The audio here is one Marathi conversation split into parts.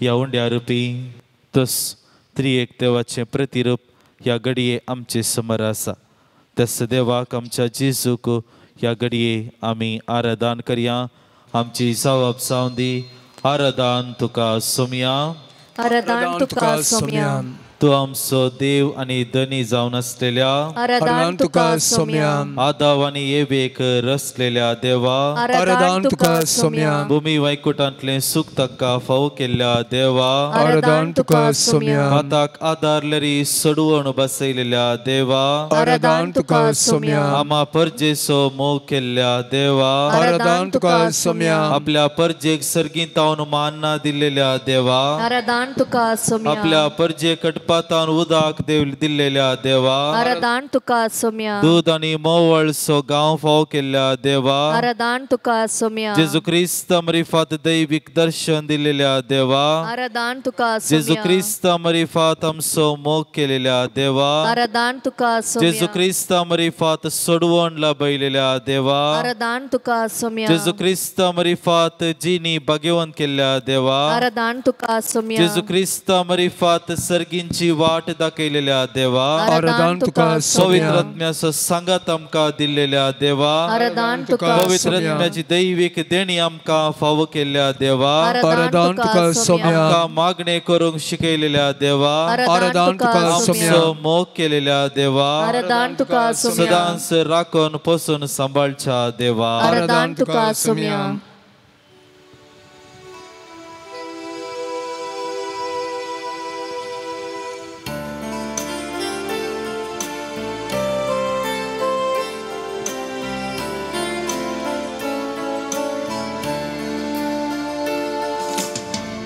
ह्या उंड्या रुपी तस त्रिएक देवाचें प्रतिरूप ह्या घडये आमचे समोर आसा. तस देवाक आमच्या जेजूक ह्या घडये आमी आराधन करया. आमची जावप जावं दी. आराधन तुका सोमया. आराधन तुका सोमया. तू आमचो देव आनी धनी जावन आसलेल्या आराधन तुका सोमया. आदाव आनी येवेक रचलेल्या देवा आराधन तुका सोमया. भुमी वैकुंठांतले सुख ताका फावो केल्ल्या देवा आराधन तुका सोमया. माताक आदारलेली सडवण बसयलेल्या देवा आराधन तुका सोमया. आमा परजेचो मोग केल्ल्या देवा आराधन तुका सोमया. आपल्या परजेक सर्गीतावन मान्ना दिलेल्या देवा आराधन तुका सोमया. आपल्या परजे कडपातान उदक दिल्लेल्या देवा आराधन तुका सोमया. दूध आनी मोवळसो गांव फाव केल्ल्या देवा आराधन तुका सोमया. जेजू क्रिस्त मरिफात दैविक दर्शन दिलेल्या देवा आराधन तुका जेजू सोमया. क्रिस्त मरिफात आमचो मोग केलेल्या देवा आराधन तुका सोमया. जेजू क्रिस्त मरिफात सोडवण लाभयलेल्या देवा आराधन तुका सोमया. जेजू क्रिस्त मरिफात जिनी भाग्यवंत केल्ल्या देवा आराधन तुका सोमया. जेजू क्रिस्त मरिफात सर्गींची वाट दाखयलेल्या देवा आराधन तुका पवित्र सोमया. आत्म्याचो सांगात आमकां दिलेल्या देवा आराधन तुका पवित्र आत्म्याची दैविक देणी आमकां फावो केल्ल्या देवा आराधन तुका सोमया. आमकां मागणे करूंक शिकयलेल्या देवा आराधन तुका सोमया. आमचो मोग केलेल्या देवा आराधन तुका सोमया. सदांच राखून पोसून सांबाळच्या देवा आराधन तुका सोमया.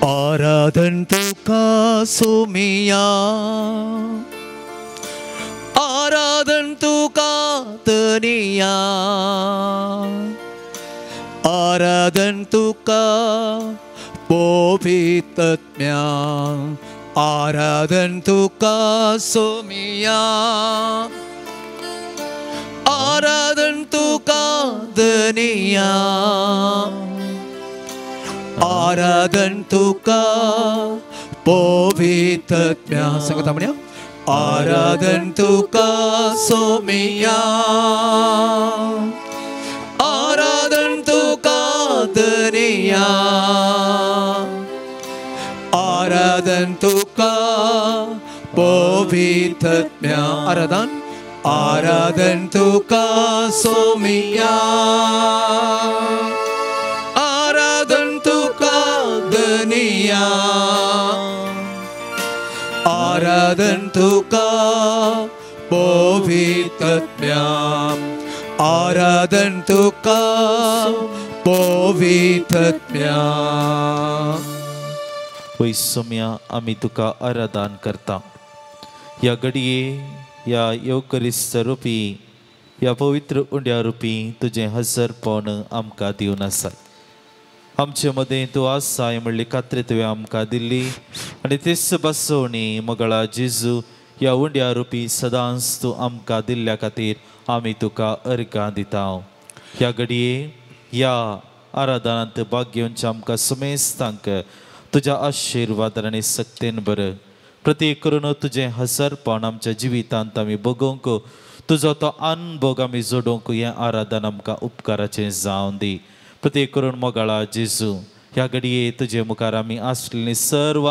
आराधन तुका सोमया. आराधन तुका धनिया. आराधन तुका पवित्रात्म्या. आराधन तुका सोमया. आराधन तुका धनिया. आराधन तुका पवित्रात्म्या. सांगता म्हणया. आराधन तुका सोमया. आराधन तुका धनिया. आराधन तुका पवित्रात्म्या. आराधन आराधन तुका सोमया. आराधन तुका धनिया. आराधन तुका पवित्रात्म्या. आराधन तुका पवित्रात्म्या. वै सोम्या आमी तुका आराधन करता. ह्या घडये ह्या येवकरिस्त रुपी ह्या पवित्र उंड्या रुपी तुजें हजरपण आमकां दिवन आसा. आमचे मदें तूं आसाय म्हणली खात्री तुवें आमकां दिल्ली आनी तेच बसोवणी मगळा जेजू ह्या उंड्या रुपी सदांच तूं आमकां दिल्ल्या खातीर आमी तुका अर्गां दिता. ह्या घडये ह्या आराधनांत भाग घेवनचे आमकां समेस्तांक तुज्या आशिर्वादान आनी सक्तेन बर. प्रत्येक करून तुजें हजरपण आमच्या जिवितांत आमी भोगोवंक तुजो तो अनुभव आमी जोडूंक हें आराधन आमकां उपकाराचें जावं दी. प्रत्येक करून मोगाळा जेजू ह्या घडये तुजे मुखार आमी आसलेलीं सर्व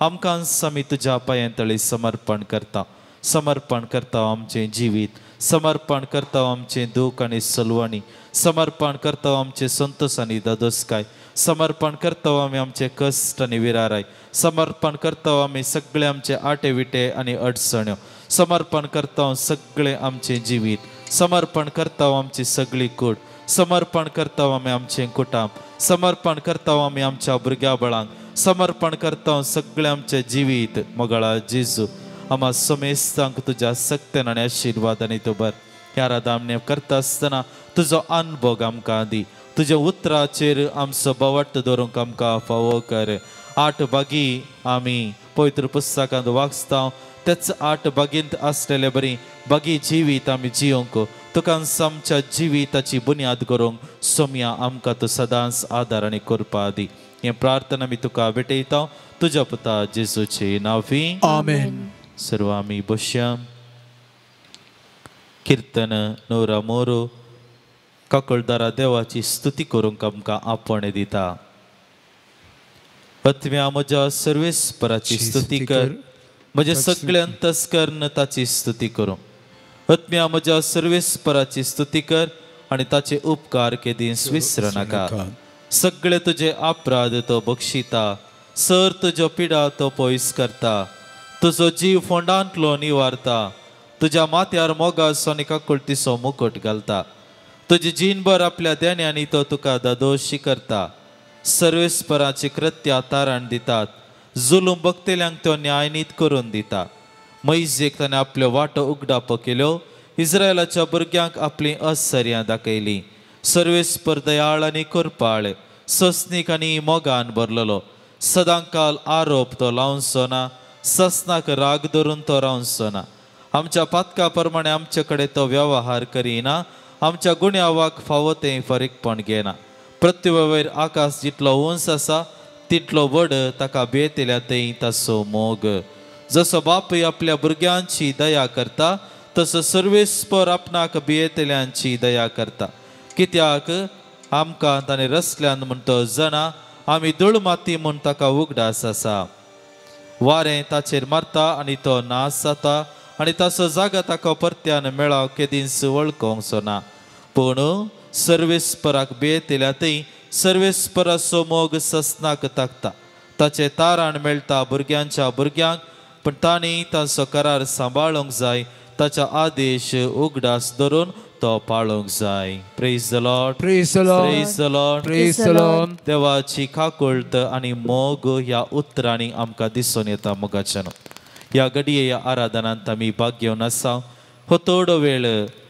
आमकां आमी तुज्या पांयां समर्पण करता. समर्पण करता आमचें जिवीत. समर्पण करता आमचें दूख आनी सलवणी. समर्पण करता आमचें संतोश आनी दादोसकाय. समर्पण करता आमी आमचे कश्ट आनी विराराय. समर्पण करता आमी सगळे आमचे आटे विटे आनी अडचण्यो. समर्पण करता सगळें आमचें जिवीत. समर्पण करता आमची सगळी कूड. समर्पण करता आमी आमचें कुटुंब. समर्पण करता आमी आमच्या भुरग्या बळांक. समर्पण करता सगळें आमचें जिवीत मोगाळा जेजू आमा समेस्तांक तुज्या सक्तेन आनी आशिर्वादांनी तूं बर. ह्या आराधना करता आसतना तुजो अनुभव आमकां दी. तुज्या उतराचेर आमचो बोवाट दवरूंक आमकां फावो कर. 8 बागी आमी पवित्र पुस्तकांत वाचता. तेच 8 बागेंत आसलेले बरी बागी जिवीत आमी जियोंक तुकांच आमच्या जिविताची बुन्याद करूंक सोम्या आमकां तूं सदांच आदार आनी कृपा दी. हे प्रार्थना मी तुका भेटयता तुज्या पुता जेजूचे नांवी. आमेन. सर्व आमी बसया. कीर्तन नोरा मोरो काकळदारा देवाची स्तुती करूंक आमकां आपण दिता. आत्म्या म्हज्या सर्वेस्पराची स्तुती कर, म्हजे सगळे अंतस्करण ताची स्तुती करूं. आत्म्या म्हज्या सर्वेस्पराची स्तुती कर आनी ताचे उपकार केदीस विसर नाका. सगळे तुजे अपराध तो बक्षिता, सर तुज्यो पिडा तो पयस करता. तुजो जीव फोंडांतलो निवारता, तुज्या माथ्यार मोगास आनी काकुळटीचो मुकुट घालता. तुजी जीणभर आपल्या देण्यांनी तो तुका दादोशी करता. सर्वेस्पराची कृत्या तारण दितात, जुलूम भक्तेल्यांक तो न्यायनीत करून दिता. मैजेक ताणें आपल्यो वाटो उगडाप केल्यो, इस्रायलाच्या भुरग्यांक आपली अस्सर्यां दाखयली. सर्वेस्पर दयाळ आनी कृपाळ, सस्नीक आनी मोगान भरलेलो. सदांकाल आरोप तो लावचो ना, ससनाक राग धरून तो रावचो ना. आमच्या पातका प्रमाणे आमचे कडेन तो व्यवहार करिना, आमच्या गुण्यावाक फावो तें फरीकपण घेना. पृथ्वीवयर आकाश जितलो उंच आसा तितलो व्हड ताका बेतल्या तें ताचो मोग. जसो बापूय आपल्या भुरग्यांची दया करता, तसो सर्वेस्पर आपणाक बेतल्यांची दया करता. कित्याक आमकां ताणें रचल्यान म्हूण तो जाणा, आमी धूळ माती म्हूण ताका उगडास आसा. वारें ताचेर मारता आनी तो नाश जाता, आनी ताचो जागा ताका परत्यान मेळाव केदींच वळखोंकचो ना. पूण सर्वेस्पराक बेतल्यातय सर्वेस्पराचो मोग ससनाक ताकता. ताचे तारण मेळटा भुरग्यांच्या भुरग्यांक, पण तांणी ताचो करार सांबाळूंक जाय. ताच्या आदेश उगडास धरून तो पाळूंक जाय. Praise the Lord, Praise the Lord. Praise the Lord. Praise the Lord. देवाची काकुळट आनी मोग ह्या उतरांनी आमकां दिसून येता. मोगाच्यान ह्या घडये ह्या आराधनांत आमी भाग घेवन आसा. हो थोडो वेळ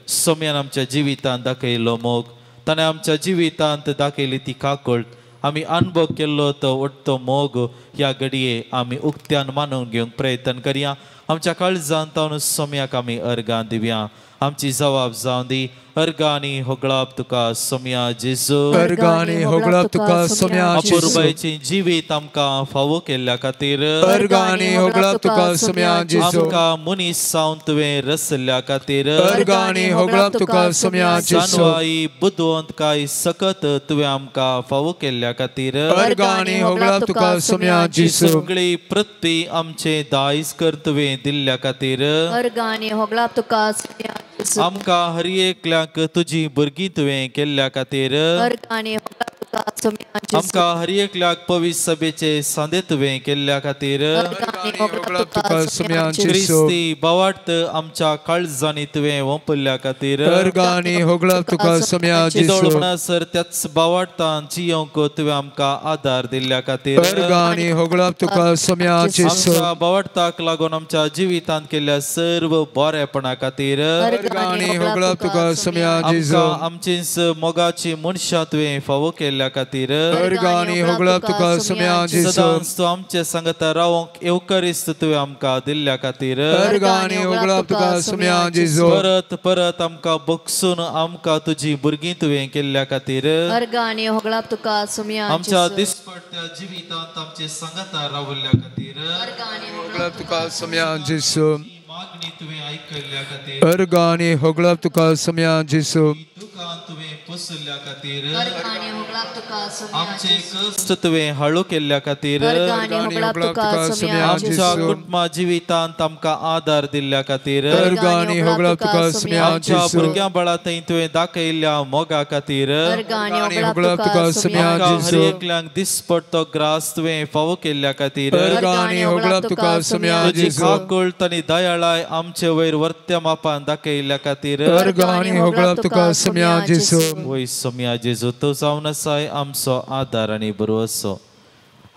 सोम्यान आमच्या जिवितांत दाखयलो मोग, ताणें आमच्या जिवितांत दाखयली ती काकुळट, आमी अनुभव केल्लो तो वट्टो मोग ह्या घडये आमी उक्त्यान मानून घेवंक प्रयत्न करया. आमच्या काळजांत तावन सोम्याक आमी अर्गां दिवया. आमची जबाब जावन दी. अर्गांनी होगळाप तुका सोम्या जेजू. अर्गांनी होगळाप तुका सोम्या जेजू. अपुर्बायेचें जिवीत आमकां फावो केल्ल्या खातीर अर्गांनी होगळाप तुका सोम्या जेजू. आमकां मनीस जावन तुवें रचल्या खातीर अर्गांनी होगळाप तुका सोम्या जेजू. जानवाई बुदवंतकाय सकत तुवें आमकां फावो केल्ल्या खातीर अर्गांनी होगळाप तुका सोम्या जेजू. सगळी पृथ्वी आमचे दायज कर तुवें दिल्ल्या खातीर अर्गांनी होगळाप तुका सोम्या जेजू. आमकां हर एकल्याक तुजी भुरगीं तुवें केल्ल्या खातीर अर्गांनी होगळाप तुका सोम्या जेजू. आमकां हर एकल्याक पवित्र सभेचे सांदे तुवें केल्ल्या खातीर अर्गांनी होगळाप तुका सोम्या जेजू. क्रिस्ती बावार्थ आमच्या काळजांनी तुवें ओंपल्या खातीर अर्गांनी होगळाप तुका सोम्या जेजू. म्हणसर त्याच बावार्थान जियोंक तुवें आमकां आदार दिल्ल्या खातीर अर्गांनी होगळाप तुका सोम्या जेजू. आमच्या बावार्थाक लागून आमच्या जिवितांत केल्ल्या सर्व बरेपणा खातीर अर्गांनी होगळाप तुका सोम्या जेजू. आमकां आमचीच मोगाची मनशां तुवें फावो केल्ल्या खातीर अर्गांनी होगळाप तुका सोम्या जेजू. सदांच तूं आमचे सांगता रावंक येवकरीस्त तुवें आमकां दिल्ल्या खातीर अर्गांनी होगळाप तुका सोम्या जेजू. परत परत आमकां बगसून आमकां तुजी भुरगीं तुवें केल्ल्या खातीर अर्गांनी होगळाप तुका सोम्या आमच्या जेजू. दिसपट्ट्या जिवितांत आमचे सांगता रावल्ल्या खातीर अर्गांनी होगळाप तुका सोम्या जेजू. मागणी तुवें आयकल्ल्या खातीर अर्गांनी होगळाप तुका सोम्या जेजू. दुखां तुवें पसरल्या खातीर अर्गांनी होगळाप तुका सोम्या आमचे जेजू. कश्ट तुवें हाळू केल्ल्या खातीर अर्गांनी होगळाप तुका सोम्या आमच्या जेजू. कुटुंबा जिवितांत आमकां आदार दिल्ल्या खातीर अर्गांनी होगळाप तुका सोम्या आमच्या जेजू. भुरग्यां बाळा थंय तुवें दाखयल्ल्या मोगा खातीर अर्गांनी होगळाप होगळाप तुका तुका सोम्या सोम्या आमकां जेजू. हर एकल्यांक दिसपट्टो ग्रास तुवें फावो केल्ल्या खातीर अर्गांनी होगळाप तुका सोम्या तुजी जेजू. काकुळट आनी दयाळाय आमचे वयर वर्त्या मापान दाखयल्ल्या खातीर अर्गांनी होगळाप तुका सोम्या जेजू. वय सोम्या जेजू तूं जावन आसाय आमचो आदार आनी बरोसो.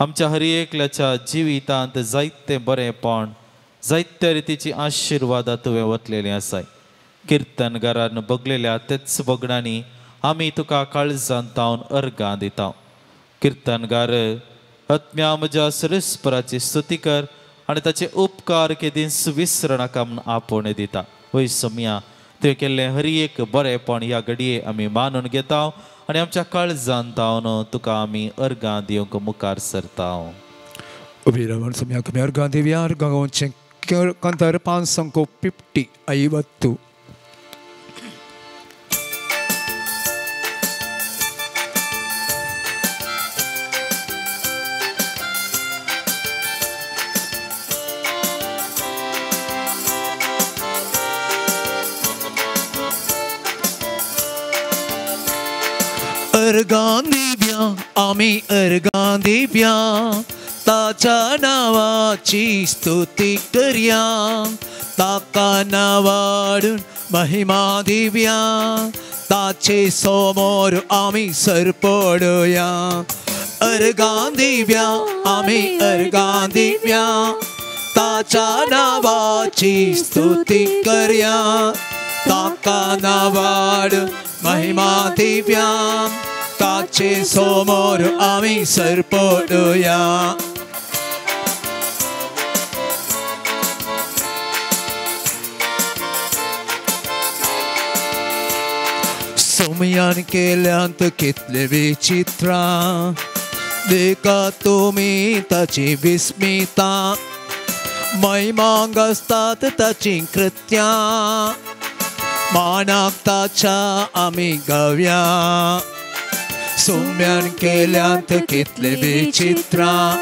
आमच्या हर एकल्याच्या जिवितांत जायते बरेपण जायत्या रितीची आशिर्वादां तुवें वतलेलीं आसाय. कीर्तनगारान बगलेल्या तेच बगडांनी आमी तुका काळजांत तावन अर्गां दिता. कीर्तनगार आत्म्या म्हज्या सर्वेस्पराची स्तुती कर आनी ताचे उपकार केदींच विसर नाका म्हूण आपोवणें दिता. वय सोम्या तुवें केल्लें हर एक बरेंपण ह्या घडये आमी मानून घेता आनी आमच्या काळजांत तावन तुका आमी अर्गां दिवंक मुखार सरता. Ubiravan samyak merga divyar gagonchen kantar pansanko 50 50. अर्गां दिव्या आमी अर्गां दिव्या ताच्या नावाची स्तुती करया ताका नावाडून महिमा दिव्या ताचे समोर आमी सरपडया अर्गां दिव्या आमी अर्गां दिव्या ताच्या नावाची स्तुती करया ताका नावाडून महिमा दिव्या ताचे समोर आमी सरपडया सोमयान केल्यांत कितले विचित्रां देखा तुमी ताची विस्मिता महिमांग असतात ताची कृत्यां मानाक ताच्या आमी गावया सोम्यान केल्यांत कितले विचित्रां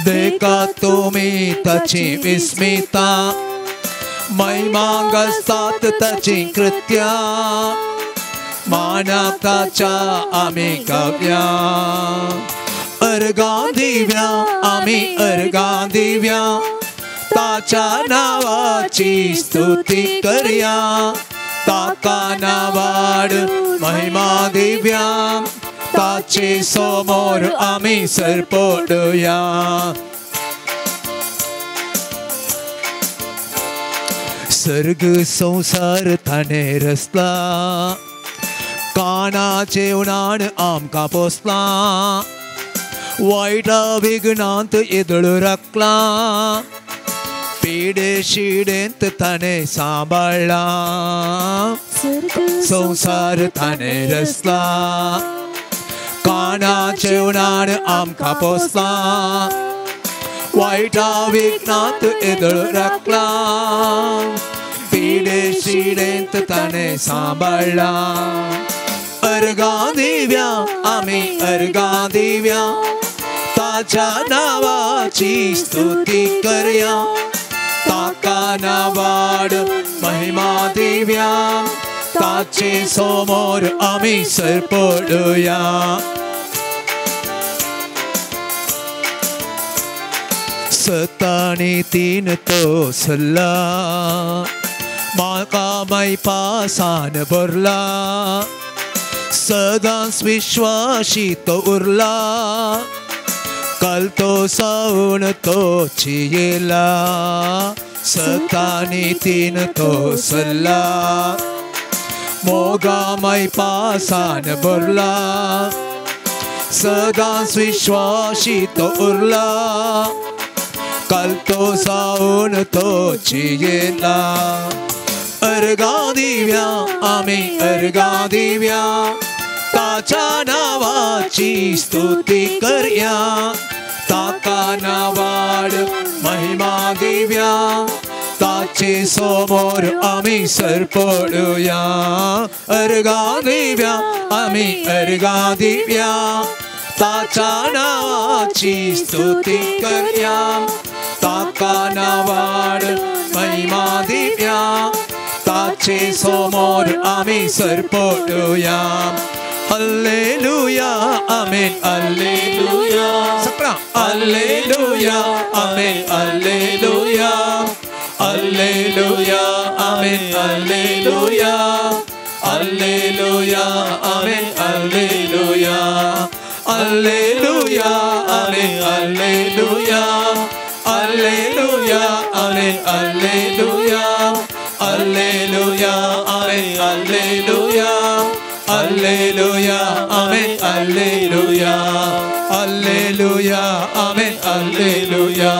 देखा तुमी ताची विस्मिता महिमांग असतात ताची कृत्यां मानाक ताच्या आमी गावया अर्गां दिव्या आमी अर्गां दिव्या ताच्या नावाची स्तुती करया ताका नावाड महिमा दिव्या ताचे समोर आमी सरपडया सर्ग संसार ताणे रचला कानाचे उणाण आमकां पोसला वायटा विघ्नांत येदळ राखला पिडे शिडेंत ताणे सांबाळला संसार ताणे रचला कानाचे उणाण आमकां पोसला वायटा विघ्नांत येदळ राखला पिडे शिडेंत ताणे सांबाळला अर्गां दिव्या आमी अर्गां दिव्या ताच्या नावाची स्तुती करया ताका नावाड महिमा दिव्या ताचे समोर आमी सरपडया सतानी तीन तो सल्ला म्हाका माई पासान भरला सदांच विश्वासी तो उरला कल तो सावन तो चियेला सतानी तीन तो सल्ला मोगा माई पासान भरला सदांच विश्वासी तो उरला कल तो सावन तो चियेला अर्गां दिव्या आमी अर्गां दिव्या ताच्या नावाची स्तुती करया ताका नावाड महिमा दिव्या ताचे समोर आमी सरपडया अर्गां दिव्या आमी अर्गां दिव्या ताच्या नावाची स्तुती करया ताका नावाड महिमा दिव्या ताचे समोर आमी सरपडया Alleluia, amen, alleluia. Sakra, alleluia, amen, alleluia. Alleluia, amen, alleluia. Alleluia, amen, alleluia. Alleluia, amen, alleluia. Alleluia, amen, alleluia. Alleluia, amen, alleluia. Alleluia, amen, alleluia. Alleluia, amen, alleluia.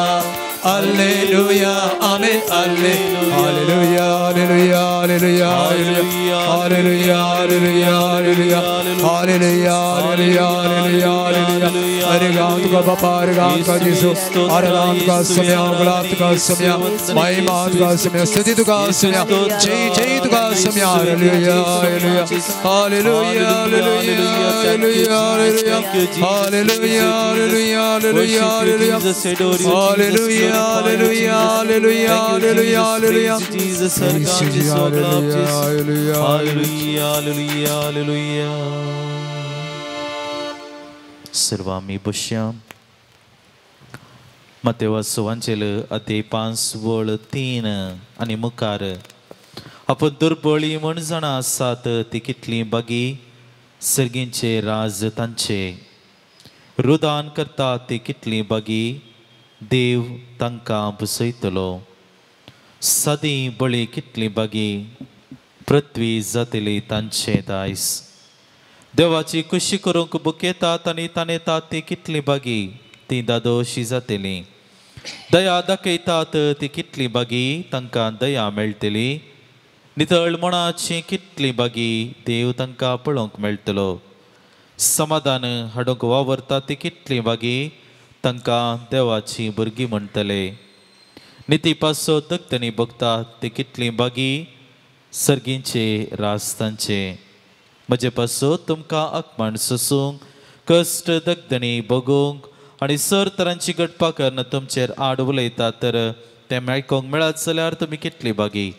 Alleluia, amen, alleluia. Hallelujah, hallelujah. hallelujah, hallelujah, hallelujah, hallelujah, hallelujah, hallelujah, hallelujah, hallelujah. Aregaan tuka Bapa, aregaan tuka Yesu, aregaan tuka samya, gulat tuka samya, महिमा तुका samya, स्तुति तुका samya, जय जय तुका samya, hallelujah, hallelujah, hallelujah, hallelujah, hallelujah, hallelujah, hallelujah, hallelujah, hallelujah, hallelujah, hallelujah, hallelujah, hallelujah, hallelujah, Jesus, hallelujah, hallelujah, hallelujah, hallelujah. सर्वामी बुश्याम मतेवा सुवांचेल अते 5:3 आणि मुखार आपण दुर्बळी म्हण जाणा आसात ती कितली बगी सर्गींचे राज तांचे रुदान करता ती कितली बगी देव तांकां बसयतलो सदी बळी कितली बगी पृथ्वी जातली तांचे दायस देवाची खुशी करूंक बूक येतात आनी ताणे येतात ती कितली बगी ती दादोशी जातली दया दाखयतात ती कितली बगी तांकां दया मेळटली नितळ मनाची कितली बगी देव तांकां पळोवंक मेळटलो समाधान हाडूंक वावरता ती कितली बगी तांकां देवाची भुरगीं म्हणटले निती पासो दगतणी बगतात ती कितली बगी सर्गींचे रास्तांचे म्हजे पासो तुमकां आत्मान सोसूंक कश्ट दगदणी बगूंक आनी सर तरांची गटपा करून तुमचेर आड उलयतात तर तें आयकोंक मेळत जाल्यार तुमी कितली बागी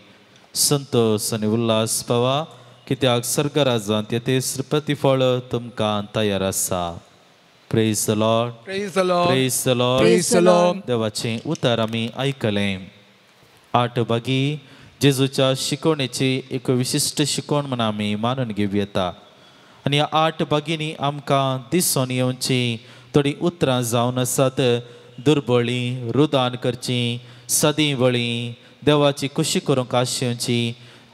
संतोष आनी उल्हास पावा कित्याक स्वर्गराजांत येते प्रतिफळ तुमकां तयार आसा praise the Lord praise the Lord, praise the Lord praise the Lord. देवाचें उतर आमी आयकलें 8 बागी जेजूच्या शिकवणेची एक विशिश्ट शिकवण म्हणून आमी मानून घेवं येता आनी ह्या 8 बागींनी आमकां दिसून येवची थोडी उतरां जावन आसात दुर्बळी रुदान करची सदी बळी देवाची खुशी करूंक आशेवची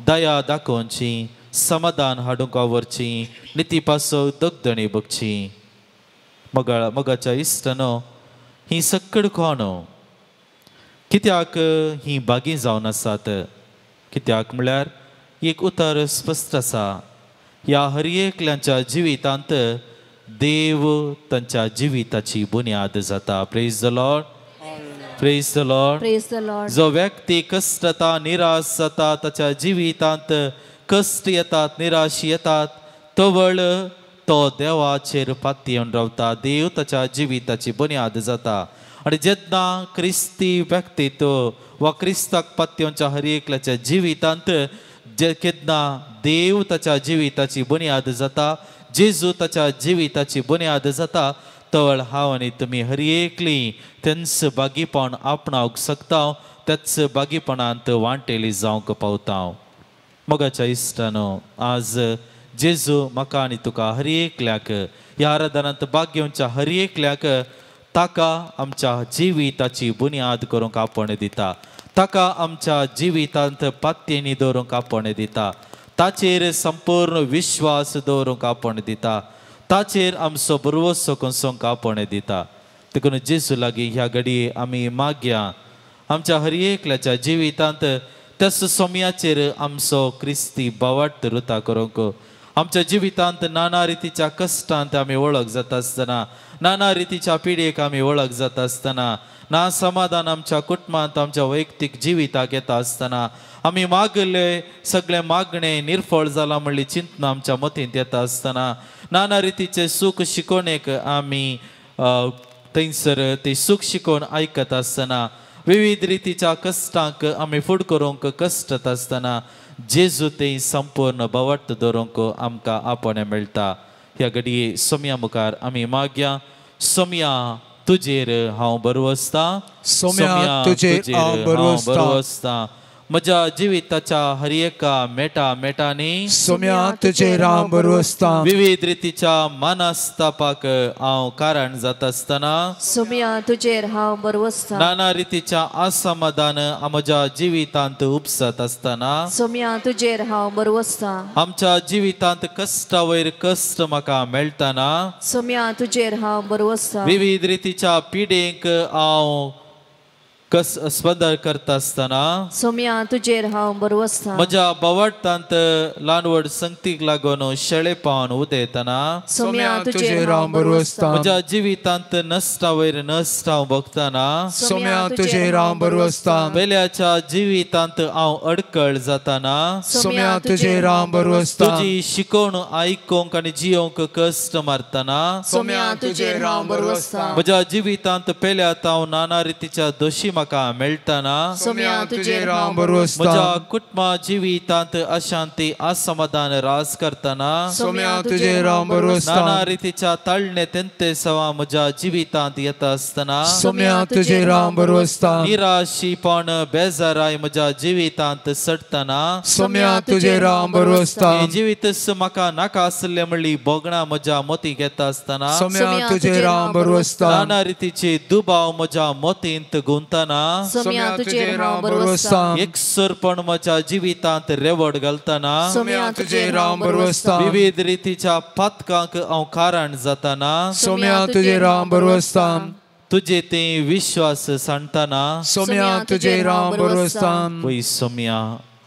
दया दाखोवची समाधान हाडूंक आवरची निती पासो दगदणी बगची मोगाच्या इश्टनो ही सक्कड कोणो कित्याक ही बागी जावन आसात कित्याक म्हळ्यार एक उतर स्पश्ट आसा ह्या हर एकल्याच्या जिवितांत देव तांच्या जिविताची बुन्याद जाता praise the Lord praise the Lord Praise the Lord. जो व्यक्ती कष्ट जाता निराश जाता ताच्या जिवितांत कष्ट येतात निराश येतात तवळ तो देवाचेर पातयेवन रावता देव ताच्या जिविताची बुन्याद जाता आनी जेन्ना क्रिस्ती व्यक्तीत वा क्रिस्ताक पातयेवच्या हर एकल्याच्या जिवितांत केन्ना देव ताच्या जिविताची बुन्याद जाता जेजू ताच्या जिविताची बुन्याद जाता तवळ हांव आनी तुमी हर एकली तेंच बागीपण आपणावंक शकता त्याच बागीपणांत वांटेली जावंक पावता मोगाच्या इश्टानो आज जेजू म्हाका आनी तुका हर एकल्याक ह्या आराधनांत भाग घेवच्या हर एकल्याक ताका आमच्या जिविताची बुन्याद करूंक आपण दिता ताका आमच्या जिवितांत पातयेनी दवरूंक आपण दिता ताचेर संपूर्ण विश्वास दवरूंक आपण दिता ताचेर आमचो भरवोसो कसोंक आपण दिता देखून जेजू लागीं ह्या घडये आमी मागया आमच्या हर एकल्याच्या जिवितांत त्याच सोम्याचेर आमचो क्रिस्ती बावाट रुता करूंक आमच्या जिवितांत नाना रितीच्या कश्टांत आमी वळख जाता आसतना नाना रितीच्या पिडेक आमी वळख जाता आसतना ना समाधान आमच्या कुटुंबांत आमच्या वैयक्तीक जिविताक येता आसतना आमी मागले सगळे मागणे निर्फळ जाला म्हणली चिंतना आमच्या मतींत येता आसतना नाना रितीचे सूख शिकोवणेक आमी थंयसर ते सूख शिकोवन आयकत आसतना विविध रितीच्या कश्टांक आमी फुड करूंक कश्ट आसतना जेजू ते संपूर्ण बवट दवरूंक आमकां आपणे मेळटा ह्या घडये सोम्या मुखार आमी मागया सोम्या तुजेर हांव बरवसता सोम्या तुजेर हांव बरवसता म्हज्या जिविताच्या हर एका मेटांनी सोम्या तुजेर हांव बरवसता विविध रितीच्या मानस्तापाक हांव कारण जाता आसतना सोम्या तुजेर हांव बरवसता नाना रितीच्या असमाधान म्हज्या जिवितांत उपसत आसतना सोम्या तुजेर हांव बरवसता आमच्या जिवितांत कश्टा वयर कश्ट म्हाका मेळटना सोम्या तुजेर हांव बरवसता विविध रितीच्या पिडेक हांव कस स्पंदन करता असताना सोम्या तुजेर हांव बरो आसता म्हज्या बवटांत ल्हानवड संगतीक लागून शेळे पावन उदेतना सोम्या तुजेर हांव बरो आसता म्हज्या जिवितांत नश्टा वयर नश्ट हांव भोगतना सोम्या तुजेर हांव बरो आसता बेल्याच्या जिवितांत हांव अडकळ जाताना सोम्या तुजेर हांव बरो आसता तुजी शिकोवण आयकूंक आनी जियोंक कश्ट मारतना सोम्या तुजेर हांव बरो आसता म्हज्या जिवितांत पेल्यात हांव नाना रितीच्या दोशी म्हाका मेळटना सोम्या तुजेर हांव बरो आसता म्हज्या कुटुंबा जिवितांत अशांती असमाधान रास करतना सोम्या तुजेर हांव बरो आसता नाना रितीच्या ताळणे तेंते सवा म्हज्या जिवितांत येता असतना सोम्या तुजेर हांव बरो आसता निराशीपण बेजाराय म्हज्या जिवितांत सडटना सोम्या तुजेर हांव बरो आसता हे जिवितस म्हाका नाका आसले म्हणली बोगणा म्हज्या मोतीक येता असताना सोम्या तुजेर हांव बरो आसता नाना रितीचे दुबाव म्हज्या मोतींत गुंतना सोम्या तुजेर हांव बरो आसता एकसरपण म्हज्या जिवितांत रेवड घालतना सोम्या तुजेर हांव बरो आसता विविध रितीच्या पातकांक हांव कारण जाताना सोम्या तुजेर हांव बरो आसता तुजे ते विश्वास सांडटना सोम्या तुजेर हांव बरो आसता वै सोम्या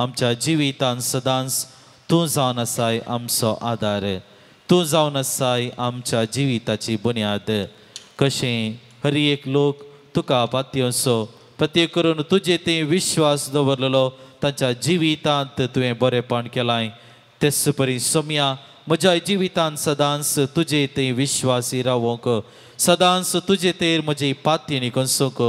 आमच्या जिवितांत सदांच तूं जावन आसाय आमचो आदार तूं जावन आसाय आमच्या जिविताची बुन्याद कशें हर एक लोक तुका पातयेचो प्रत्येक करून तुजे ते विश्वास दवरलेलो तांच्या जिवितांत तुवें बरेपण केलाय तेच परी सोम्या म्हज्या जिवितांत सदांच तुजे ते विश्वासी रावोंक सदांच तुजे तेर म्हजी पातयेणी कसोंक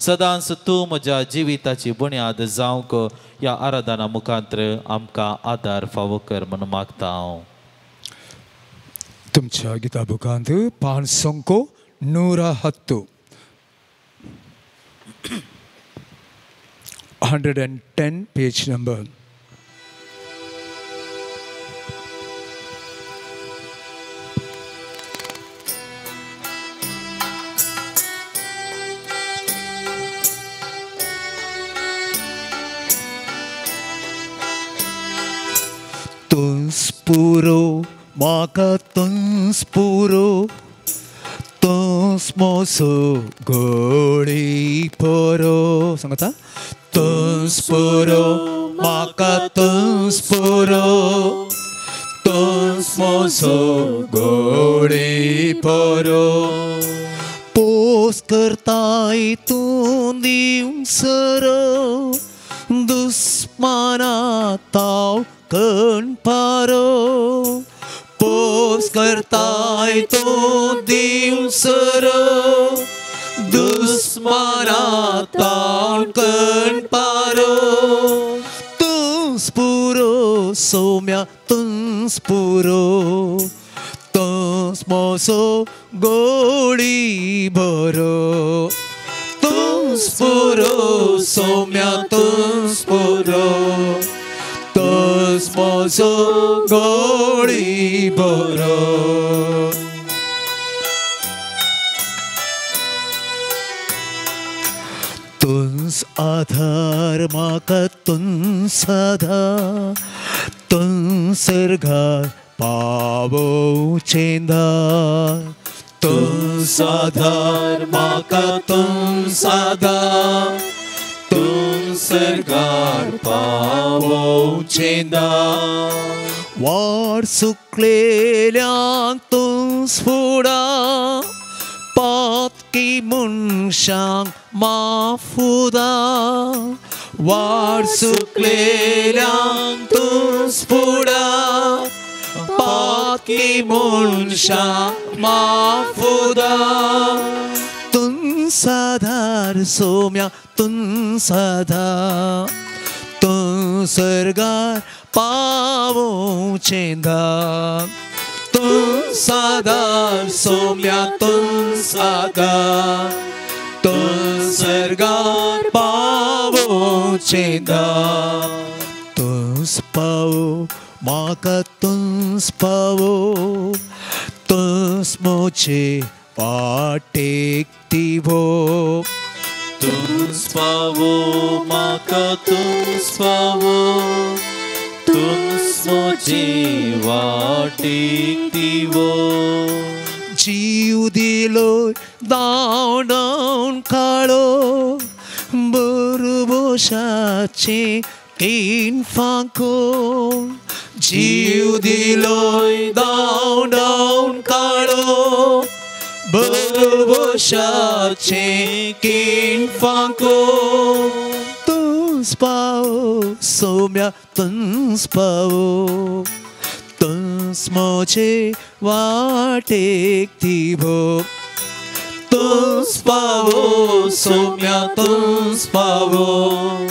सदांच तूं म्हज्या जिविताची बुन्याद जावंक ह्या आराधना मुखांतर आमकां आदार फावो कर म्हूण मागता हांव तुमच्या गिता बुकांत 510 110 page number Puro, maka tons puro, tons moso gori puro. Sangata? Tons puro, maka tons puro, tons moso gori puro. Pos kertai tundi sero, dusmana tau kan paro pos kertai to diusara dusmana tan kan paro tuns puro somya tuns puro tuns moso godi boro tuns puro somya tuns puro Tos mozo gori boro Tuns adhar maka tuns adhar Tuns sergar pavo chendar Tuns adhar maka tuns adhar Sergar pavo cenda War suklelang tuns fuda Pat ki munshang mafuda War suklelang tuns fuda Pat ki munshang mafuda Sadhar somya tun sadhar tun sergar pavo chenda tun sadhar somya tun sadhar tun sergar pavo chenda tuns pavo maka tuns pavo tuns moche patek tivo tuns pavo maka tuns pavo tuns moche patek tivo jiu dilo down down kalo Burubosace Kin Fanko Jiu Diloi Down Caro Burubosace Kin Fanko Tuns Pao Somia Tuns Pao Tuns Moche Vatek Tibo Tuns Pao Somia Tuns Pao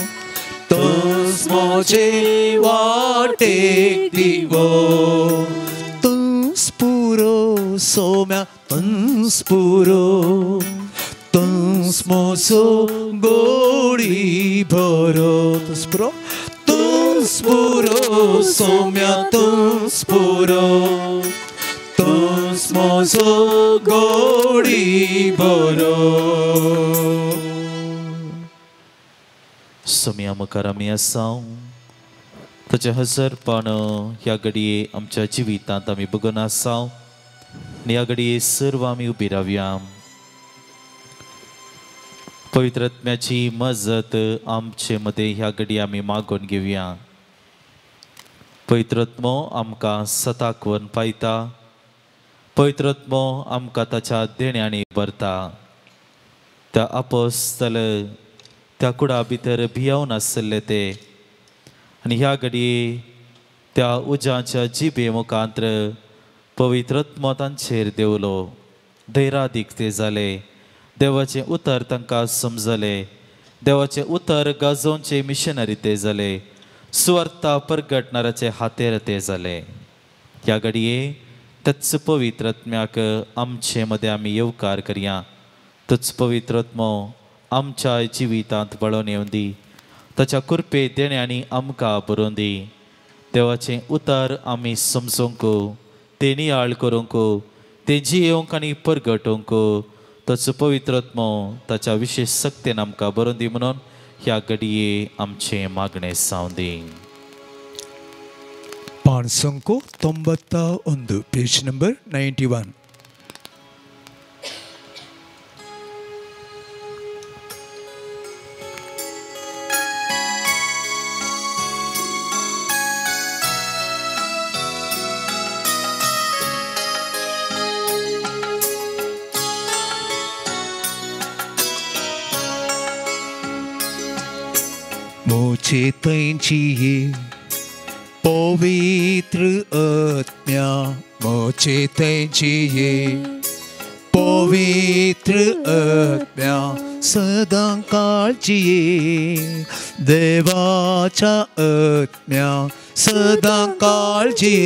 Tuns Moche Vatek Tibo Tuns Puro Somia Tuns Puro Tuns Moso Gori Boro Tuns Puro Tuns Puro Somia Tuns Puro Tuns Moso Gori Boro Somia Makarami Asaw Tuझ्या हजरपण ह्या घडये आमच्या जिवितांत आमी बघून आसाव आनी ह्या घडये सर्व आमी उबी रावया पवित्र आत्म्याची मजत आमचे मध्ये ह्या घडये आमी मागून घेवया पवित्र आत्मो आमकां सताकवन पायता पवित्र आत्मो आमकां ताच्या देण्यांनी भरता त्या अपोस्तल त्या कुडा भितर भियावन आसले ते आनी ह्या घडये त्या उज्याच्या जिबे मुखांतर पवित्र आत्मो तांचेर देवलो धैर्यादीक ते जाले देवाचें उतर तांकां समजले देवाचें उतर गाजोवचे मिशनरी ते जाले सुवार्ता परगटणाऱ्याचे हातेर ते जाले ह्या घडये तच पवित्र आत्म्याक आमचे मध्ये आमी येवकार करया तच पवित्र आत्मो आमच्या जिवितांत बळोवन येवन दी ताच्या कृपे देण्यांनी आमकां बरोवन दी देवाचें उतर आमी समजूंक ते नियाळ करूंक ते जियोंक आनी परगटोवंक तच पवित्र आत्मो ताच्या विशेष सक्तीन आमकां बरोवन दी म्हणून ह्या घडये आमचें मागणें जावं दी पान संको 91 पेज नंबर 91 मुझे तैंची पवित्र आत्म्या मुझे तैंची पवित्र आत्म्या सदा काळजी देवाच्या आत्म्या सदा काळजी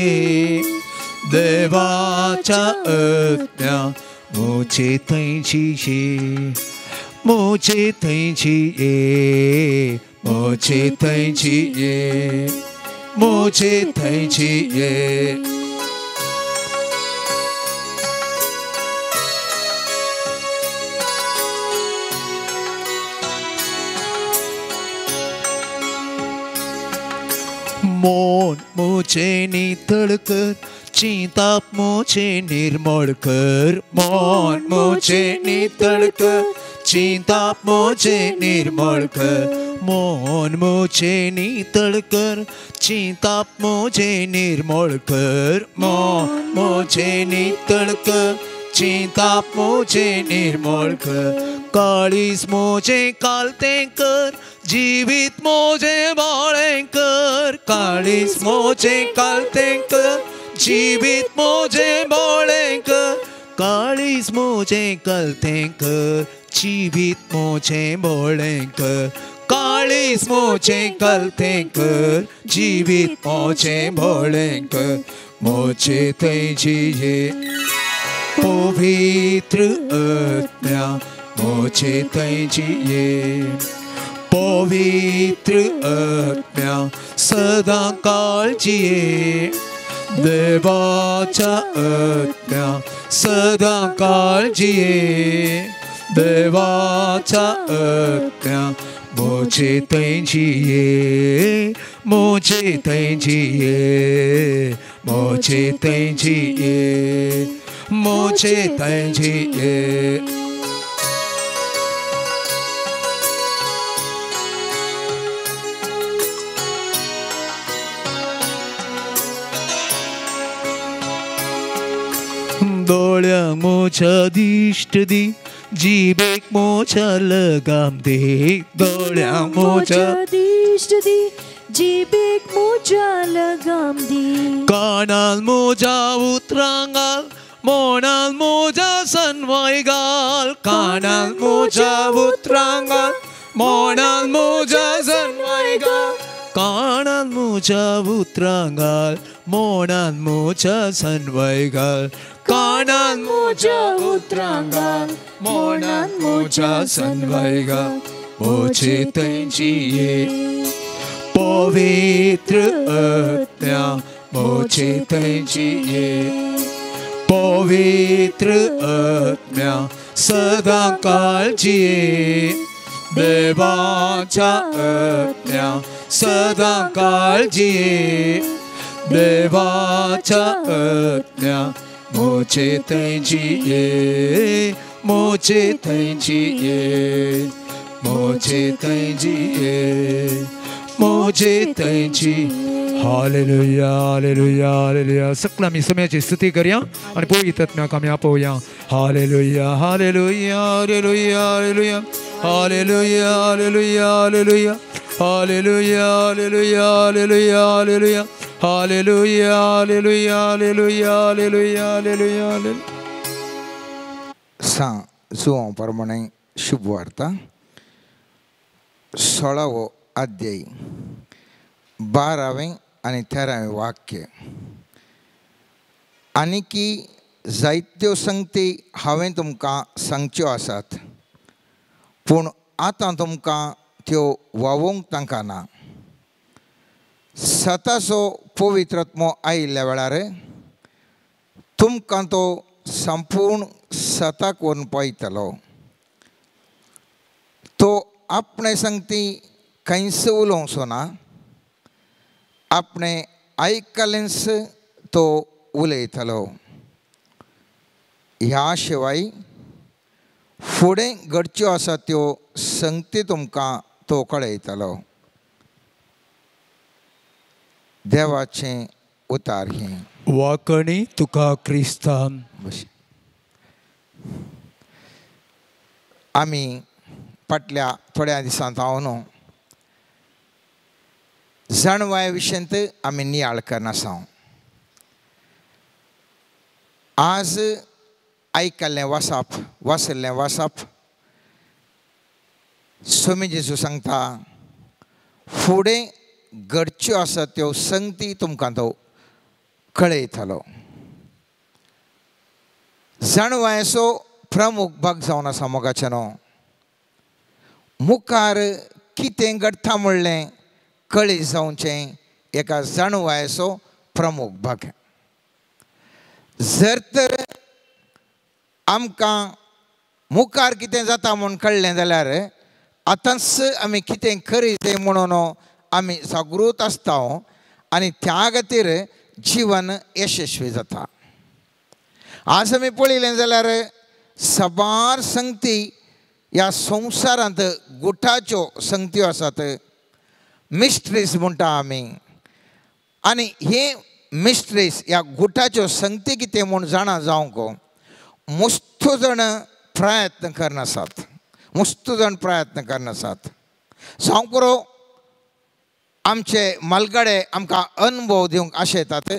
देवाच्या आत्म्या मुझे तैंची मुझे तैंची मुझे तैंची मुझे तैंची मोन मुझे नितळ कर चिंताप मुझे निर्मळ कर मोन मुझे नितळ कर चिंताप मुझे निर्मळ कर मोन मुझे नितळ कर चिंताप मुझे निर्मळ कर मोन मुझे नितळ कर चिंताप मुझे निर्मळ कर काळीज मुझे कालते कर जीवित मुझे बाळे कर काळीज मुझे कालते कर जीवित मुझे बाळे कर काळीज मुझे कालते कर जीवित मुझे बाळे कर काळीज मुझे कालते कर जीवित मुझे बाळे कर मुझे तैंची पवित्र आत्म्या मुझे तैंची पवित्र आत्म्या सदा काळजी देवाच्या आत्म्या सदा काळजी देवाच्या आत्म्या मुझे तैंची मुझे तैंची मुझे तैंची मुझे तैंची दोळ्यांक मोच्या दिश्ट दी जिबेक मोच्या लगाम दे दोळ्यांक मोच्या दिश्ट दी जिबेक मोच्या लगाम दी कानाल मोजा उतरां घाल मोनाल मोजा सनवाय घाल कानाल मोजा उतरां घाल मोनाल मोजा सनवाय घाल कानाल मोजा उतरां घाल मोनाल मोजा सनवाय घाल कानाल मोजा उतरां घाल मोनाल मोजा सनवाय घाल मोचे तेंची पवित्र आत्म्या मोचे तेंची पवित्र आत्म्या सदा काळजी देवाच्या आत्म्या सदा काळजी देवाच्या आत्म्या मोचे तेंची मोचे तेंची मोचे तेंची मोचे तेंची हालेलुया हालेलुया हालेलुया सगळं आम्ही समयाची स्तुती करूया आणि पवित्र आत्म्याक आम्ही आपोवया hallelujah hallelujah hallelujah hallelujah hallelujah hallelujah hallelujah hallelujah hallelujah hallelujah hallelujah hallelujah hallelujah hallelujah hallelujah hallelujah सा जुओं प्रमाणे शुभ वार्ता 16वो अध्याय 12वें आणि 13वें वाक्य आनी की जायत्यो संगती हांवें तुमकां सांगच्यो आसात पूण आतां तुमकां त्यो वावोवंक तांकां ना सताचो पवित्र आत्मो आयिल्ल्या वेळार तुमकां तो संपूर्ण सताक व्हरून पळयतलो तो आपणे संगती खंयच उलोवचो ना आपणे आयकलेंच तो उलयतलो ह्या शिवाय फुडें घडच्यो आसा त्यो संगती तुमकां तो कळयतलो देवाचें उतार हें वाकणी तुका क्रिस्तान आमी फाटल्या थोड्या दिसांत हांव न्हू जाणवाय विशयंत आमी नियाळ करना आसा आज आयकल्लें वाचल्लें वाचप स्वामी जेजू सांगता फुडें घडच्यो आसा त्यो संगती तुमकां तो कळयतलो जाणवायचो प्रमुख भाग जावन आसा मोगाचें न्हू मुखार कितें घडटा म्हणलें कळीत जावचें एका जाणवायचो प्रमुख भाग जर तर आमकां मुखार कितें जाता म्हूण कळ्ळें जाल्यार आतांच आमी कितें करीत म्हणून आमी जागृत आसता आनी त्या खातीर जीवन यशस्वी जाता आज आमी पळयलें जाल्यार सबार संगती ह्या संवसारांत गुटाच्यो संगत्यो आसात मिस्ट्रीज म्हणटा आमी आनी हे मिस्ट्रीज ह्या गुटाच्यो संगती कितें म्हूण जाणा जावंक मस्तो जण प्रयत्न करनासात मस्तो जण प्रयत्न करनासात जावंक पुरो आमचे मलगडे आमकां अनुभव दिवंक आशेतात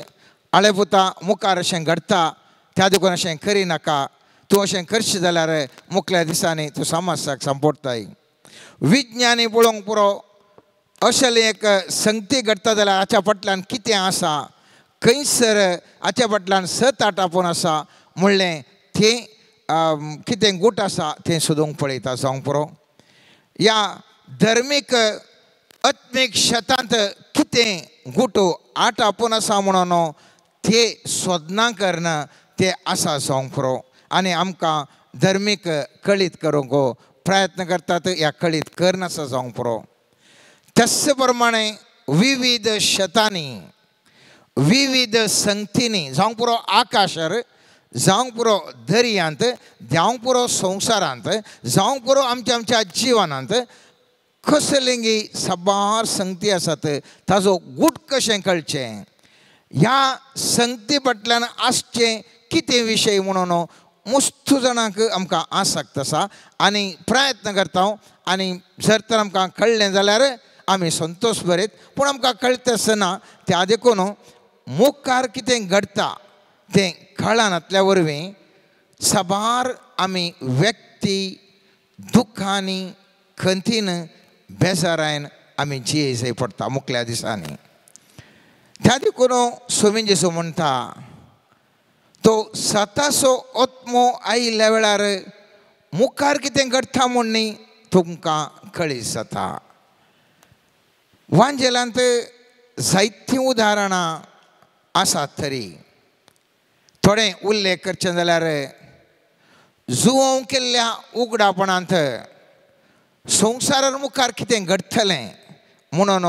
आळे पुता मुखार अशें घडटा त्या देखून अशें करिनाका तूं अशें करशीं जाल्यार मुखल्या दिसांनी तूं समाजाक सांपडटाय विज्ञानी पळोवंक पुरो अशें एक संगती घडटा जाल्यार हाच्या फाटल्यान कितें आसा खंयसर हाच्या फाटल्यान 7-8 आपूण आसा म्हणलें तें कितें गूट आसा तें सोदूंक पळयता जावंक पुरो ह्या धर्मीक आत्मीक शेतांत कितें गुटो आट आपूण आसा म्हणून तें सोदना करना तें आसा जावंक पुरो आनी आमकां धर्मीक कळीत करूंक प्रयत्न करतात ह्या कळीत करनासा जावंक पुरो तशे प्रमाणे विविध शेतांनी विविध संगतींनी जावंक पुरो आकाशार जावंक पुरो दर्यांत जावंक पुरो संवसारांत जावंक पुरो आमच्या जिवनांत कसलेंगी सबार संगती आसात ताजो गूट कशें कळचें ह्या संगती फाटल्यान आसचें कितें विशय म्हणून मुस्तू जाणांक आमकां आसक्त आसा आनी प्रयत्न करता आनी जर तर आमकां कळ्ळें जाल्यार आमी संतोश बरयत पूण आमकां कळटा आसतना त्या देखून मुखार कितें घडटा तें कळनातल्या वरवीं सबार आमी व्यक्ती दुखांनी खंतीन बेजारायन आमी जियेजय पडटा मुखल्या दिसांनी त्या देखून स्वामीन जेसू म्हणटा तो स्वताचो आत्मो आयिल्ल्या वेळार मुखार कितें घडटा म्हूण न्ही तुमकां कळीत जाता वांजेलांत जायतीं उदाहरणां आसात तरी थोडें उल्लेख करचें जाल्यार जुवोव केल्ल्या उगडापणांत संवसारा मुखार कितें घडटलें म्हणून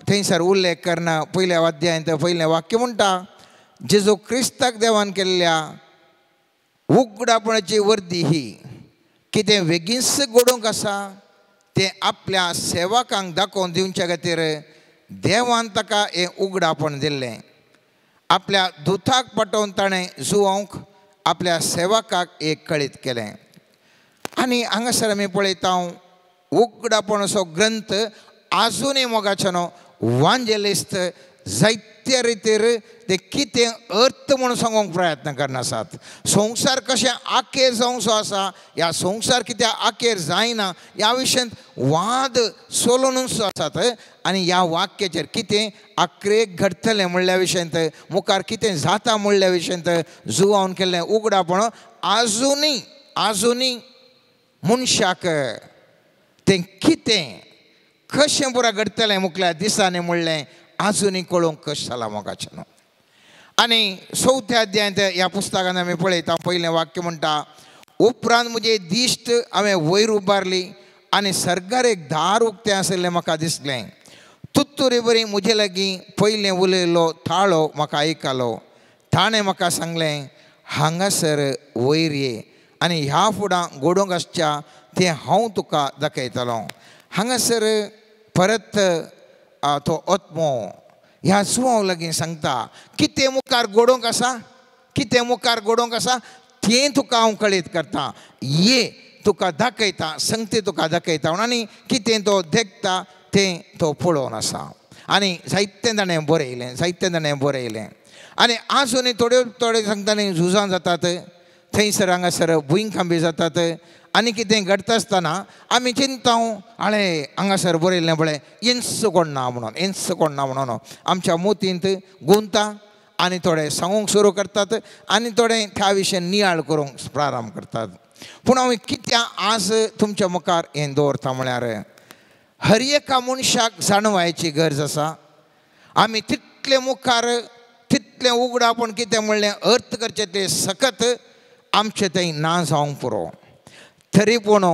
थंयसर उल्लेख करना पयल्या अध्यायांत पयलें वाक्य म्हणटा जेजू क्रिस्ताक देवान केल्ल्या उगडापणाची वर्दी ही कितें वेगीच घडोवंक आसा तें आपल्या सेवकांक दाखोवन दिवचे खातीर देवान ताका हें उगडापण दिल्लें आपल्या दुताक पाठोवन ताणें जुवोवंक आपल्या सेवकाक एक कळीत केलें आनी हांगासर आमी पळयता उगडापणाचो ग्रंथ आजुनूय मोगाचो न्हू वांजेलिस्ट जायत्या रितीर ते कितें अर्थ म्हणून सांगूंक प्रयत्न करनासात संवसार कशें आखेर जावचो आसा ह्या संवसार कित्याक आखेर जायना ह्या विशयान वाद चलूनच आसात आनी ह्या वाक्याचेर कितें आख्रेक घडटलें म्हणल्या विशयांत मुखार कितें जाता म्हणल्या विशयांत जुवावन केल्लें उगडापण आजुनूय मनशाक तें कितें कशें पुरा घडटलें मुखल्या दिसांनी म्हणलें आजुनूय कळोवंक कशें जालां मोगाचें न्हू आनी 4थ्या अध्यायांत ह्या पुस्तकांत आमी पळयता पयलें वाक्य म्हणटा उपरांत म्हजे दिश्ट हांवें वयर उबारली आनी सर्गार एक दार उक्तें आशिल्लें म्हाका दिसलें तुत्तुरी बरी म्हजे लागीं पयलें उलयल्लो थाळो म्हाका आयकलो ताणें म्हाका सांगलें हांगासर वयर ये आनी ह्या फुडां घडोवंक आसच्या तें हांव तुका दाखयतलो हांगासर परत तो आत्मो ह्या जुवांव लागीं सांगता कितें मुखार घडोवंक आसा तें तुका हांव कळीत करता ये तुका दाखयता संगती तुका दाखयता आनी कितें तो देखता तें तो पळोवन आसा आनी जायते जाणें बरयलें आनी आजुनूय थोडे सांगता न्ही झुजां जातात थंयसर हांगासर भुंयखांबी जातात आनी कितें घडटा आसतना आमी चिंताव हाळें हांगासर बरयल्लें पळय इंच कोणना म्हणून आमच्या मोतींत गुंता आनी थोडे सांगूंक सुरू करतात आनी थोडे त्या विशयान नियाळ करूंक प्रारंभ करतात पूण हांव कित्याक आज तुमच्या मुखार हें दवरता म्हळ्यार हर एका मनशाक जाणवायची गरज आसा आमी तितले मुखार तितलें उगडापण कितें म्हणलें अर्थ करचें तें सकत आमचें थंय ना जावंक पुरो तरी पूण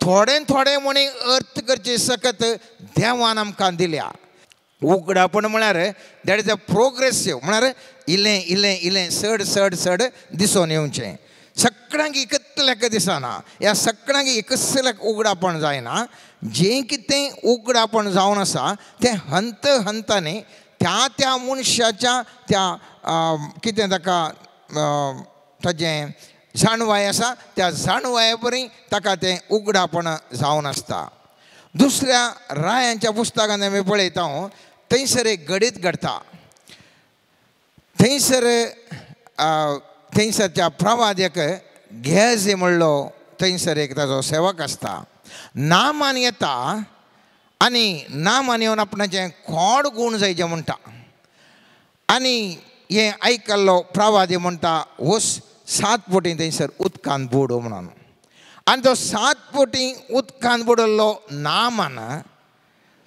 थोडे म्हणी अर्थ करचे सकत देवान आमकां दिल्या उगडापण म्हळ्यार दॅट इज अ प्रोग्रेसीव म्हळ्यार इल्लें सड दिसून येवचें सगळ्यांक एकतल्याक दिसना ह्या सगळ्यांक एकसल्याक उगडापण जायना जें कितें उगडापण जावन आसा तें हंतांनी त्या मनशाच्या त्या कितें ताका ताजें जाणवाय आसा त्या जाणवाये परी ताका तें उगडापण जावन आसता दुसऱ्या रायांच्या पुस्तकांत आमी पळयता थंयसर एक घडीत घडटा थंयसरच्या प्रवादक गेहजी म्हणलो थंयसर एक ताजो सेवक आसता नामान येता आनी नामान येवन आपणाचें खोड गूण जायचें म्हणटा आनी हें आयकल्लो प्रवादी म्हणटा वस 7 पोटी थंयसर उदकांत बुडो म्हणून आनी तो 7 पोटी उदकांत बुडल्लो नामान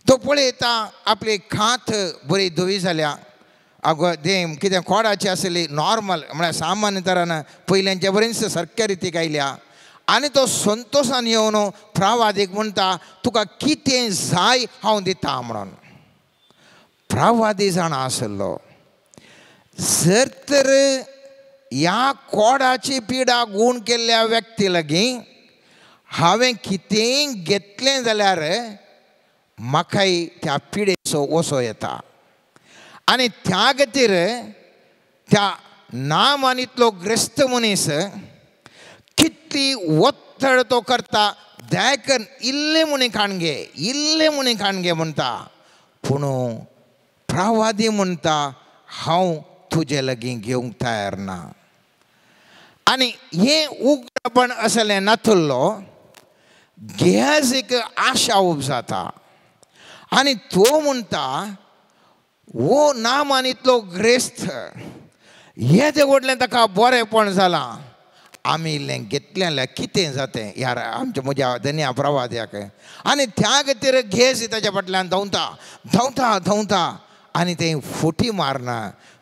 तो पळयता आपली खांत बरी धुवी जाल्या देम कितें खोडाची आसली नॉर्मल म्हळ्यार सामान्य तरान पयल्यांच्या बरेच सारक्या रितीक आयल्या आनी तो संतोशान येवन प्रवादीक म्हणटा तुका कितें जाय हांव दिता म्हणून प्रवादी जाणा आसलो जर तर ह्या कोडाची पिडा गूण केल्ल्या व्यक्ती लागीं हांवें कितेंय घेतलें जाल्यार म्हाकाय त्या पिडेचो वसो येता आनी त्या खातीर त्या नामानीतलो ग्रस्त मनीस कितली वत्तड तो करता दायकन इल्ले मुनी खाणगे म्हणटा पूण प्रवादी म्हणटा हांव तुजे लागीं घेवंक तयार ना आनी हे उग्रपण असलें नातुल्लो गेहजीक आशा उब जाता आनी तो म्हणटा वो नामानीतलो ग्रेस्त हे देगोडलें ताका बरेंपण जालां आमी इल्लें घेतलें जाल्यार कितें जातें ह्या आमच्या म्हज्या धन्या प्रवाद्याक आनी त्या खातीर गेहजी ताच्या फाटल्यान धांवता आनी तें फुटी मारना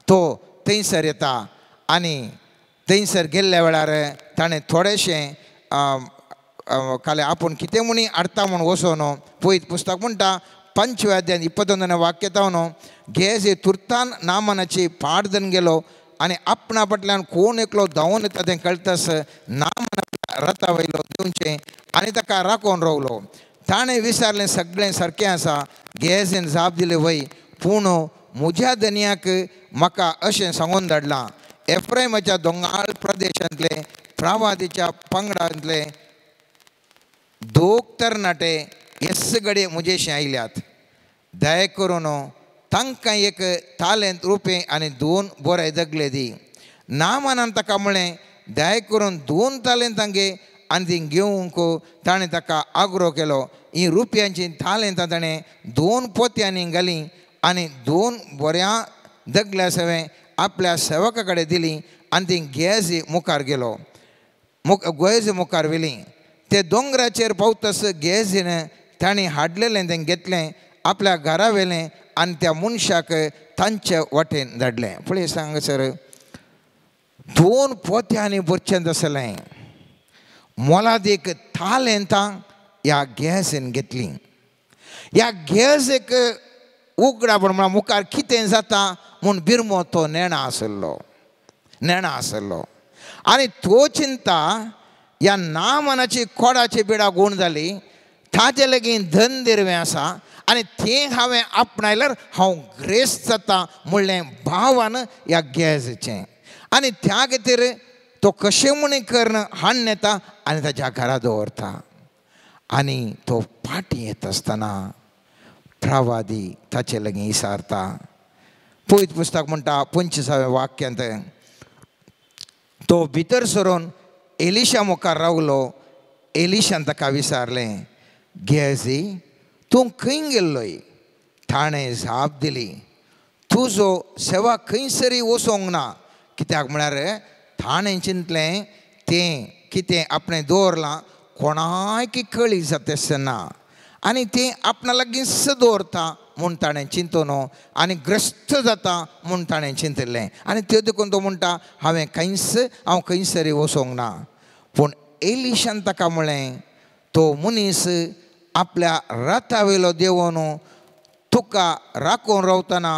तो थंयसर येता आनी थंयसर गेल्ल्या वेळार ताणें थोडेशें काले आपूण कितें म्हणी हाडटा म्हूण वचोन पळयत पुस्तक म्हणटा 5व्या अध्यायान 21 वाक्य येता न्हू गेहजी तुर्तान नामानाची पाड दन गेलो आनी आपणा फाटल्यान कोण एकलो धांवून येता तें कळटस नामान रथा वयलो दिवचें आनी ताका राखून रावलो ताणें विचारलें सगळें सारकें आसा गेहजीन जाप दिलें वय पूण म्हज्या धन्याक म्हाका अशें सांगून धाडलां एफ्रायमाच्या दोंगाळ प्रदेशांतले प्रवादीच्या पंगडांतले दोग तरणाटे येसगडे म्हजेशें आयल्यात दया करून तांकां एक तालेंत रुपें आनी 2 बोरे दगले दी नामानान ताका म्हळें दया करून 2 तालेंतां घे आनी ती घेवंक ताणें ताका आग्रो केलो ही रुपयांची तालेंतां ताणें 2 पोत्यांनी घालीं आनी 2 बोऱ्यां दगल्या सवें आपल्या सेवका कडेन दिलीं आनी ती गेहजी मुखार गेलो गेहजी मुखार व्हेली ते दोंगराचेर पावतस गेहजीन ताणें हाडलेलें तें घेतलें आपल्या घरा व्हेलें आनी त्या मनशाक तांचे वाटेन धाडलें पळय सांगसर 2 पोत्यांनी भरचें आसलें मोलादीक तालेंतां ह्या गेहजीन घेतलीं ह्या गेहजीक उगडापण म्हळ्यार मुखार कितें जाता म्हूण बिरमो तो नेणा आसलो आनी तो चिंता ह्या नामानाची कोडाची बिडा गूण जाली ताचे लागीं धन दिरवें आसा आनी तें हांवें आपणायल्यार हांव ग्रेस्त जाता म्हणलें भावान ह्या गेहजीचें आनी त्या खातीर तो कशें म्हणी करन हाडून येता आनी ताच्या घरा दवरता आनी तो फाटीं येत आसतना प्रवादी ताचे लागीं विचारता पळयत पुस्तक म्हणटा 25व्या वाक्यांत तो भितर सरून एलिशा मुखार रावलो एलिशान ताका विचारलें गेहजी तूं खंय गेल्लोय ताणें जाप दिली तुजो सेवा खंयसरी वचोंक ना कित्याक म्हळ्यार ताणें चिंतलें तें कितें आपणें दवरलां कोणायक कळीक जाता आनी तें आपणा लागींच दवरता म्हूण ताणें चिंतून आनी ग्रस्त जाता म्हूण ताणें चिंतलें आनी त्यो देखून तो म्हणटा हांव खंयसरी वचोंक ना पूण एलिशान ताका म्हळें तो मनीस आपल्या रथा वयलो देंवोन तुका राखून रावतना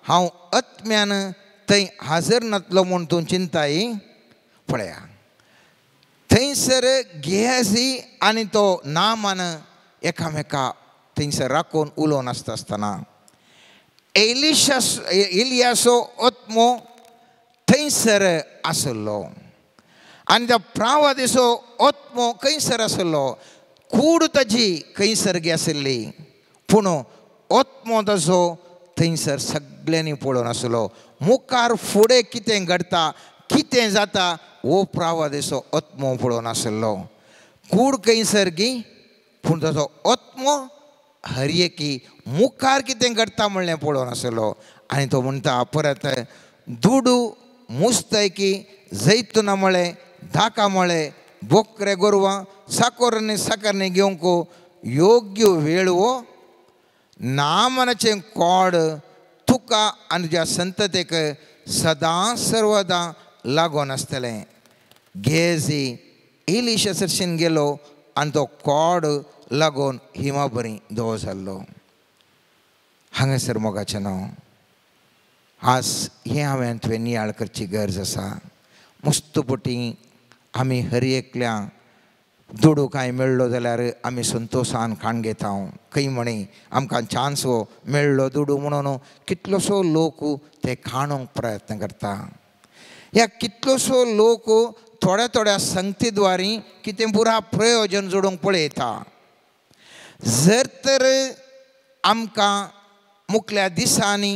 हांव आत्म्यान थंय हाजर नातलो म्हूण तूं चिंताय पळया थंयसर गेहजी आनी तो नामान एकामेका थंयसर राखून उलोवन आसतना एलियासो आत्मो थंयसर आसलो आनी त्या प्रवादीचो आत्मो खंयसर आसलो कूड ताजी खंयसर गे आशिल्ली पूण आत्मो ताजो थंयसर सगळ्यांनी पळोवन आसलो मुखार फुडें कितें घडटा कितें जाता हो प्रवादीचो आत्मो पळोवन आसलो कूड खंयसर गी पूण ताजो आत्मो हरयेकी मुखार कितें घडटा म्हणलें पळोवन आसलो आनी तो म्हणटा परत दुडू मुस्तैकी जैतुना मळे धाका मळे बोकरे गोरवां साकरनी घेवंक योग्य वेळ वो नामनाचें कोड तुका आनी तुज्या संततेक सदां सर्वदां लागून आसतलें गेहजी एलिशा सरशीन गेलो आनी तो कोड लागून हिमा बरी धवो जाल्लो हांगासर मोगाचें नांव आज हें हांवें तुवें नियाळ करची गरज आसा मुस्तपटी आमी हर एकल्या दुडू कांय मेळ्ळो जाल्यार आमी संतोशान खाण घेता खंय म्हणी आमकां चान्स मेळ्ळो दुडू म्हणून कितलोसो लोक ते खाणूंक प्रयत्न करता ह्या कितलोसो लोक थोड्या थोड्या संगतीद्वारे कितें पुरा प्रयोजन जोडूंक पळयता. जर तर आमकां मुखल्या दिसांनी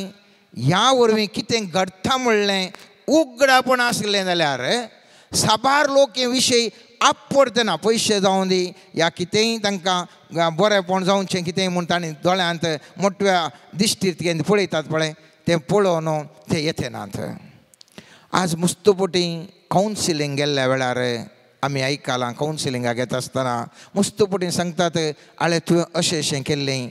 ह्या वरवीं कितें घडटा म्हणलें उगडापण आसलें जाल्यार साबार लोक हे विशयी आपडतना पयशे जावं दी या कितेंय तांकां बरेंपण जावचें कितेंय म्हूण तांणी दोळ्यांत मोठ्या दिश्टीत पळयतात पळय तें पळोवन ते येतेनात. आज मुस्तुपटी कावन्सिलींग गेल्ल्या वेळार आमी आयकलां कावन्सिलिंगाक येता आसतना मुस्तुपटीन सांगतात आळे तुवें अशें केल्लें,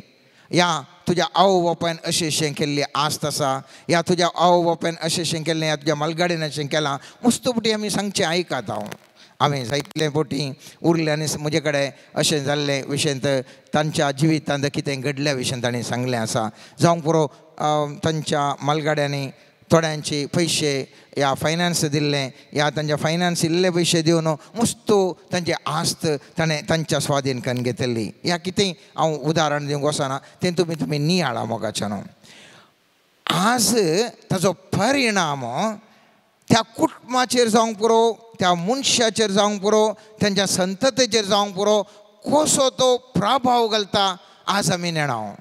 या तुज्या आवय बापायन अशें केल्ली आस्त आसा, या तुज्या आवय बापायन अशें केल्लें, या तुज्या मलगाडीन अशें केलां. मुस्तुपटी आमी सांगचें आयकात हांवें जायतले फावटी उरले आनी म्हजे कडेन अशें जाल्ले विशयंत तांच्या जिवितांत कितें घडल्या विशयंत तांणी सांगलें आसा. जावंक पुरो तांच्या मलगाड्यांनी थोड्यांचे पयशे या फायनान्स दिल्ले, या तांच्या फायनान्स इल्ले पयशे दिवन मुस्तू तांचे आस्त ताणें तांच्या स्वाधीन करून घेतली. ह्या कितें हांव उदाहरण दिवंक वचना, तें तुमी नियाळा मोगाच्यान. आज ताचो परिणाम त्या कुटुंबाचेर जावंक पुरो, त्या मनशाचेर जावंक पुरो, तांच्या संततेचेर जावंक पुरो कसो तो प्रभाव घालता आज आमी नेणाव.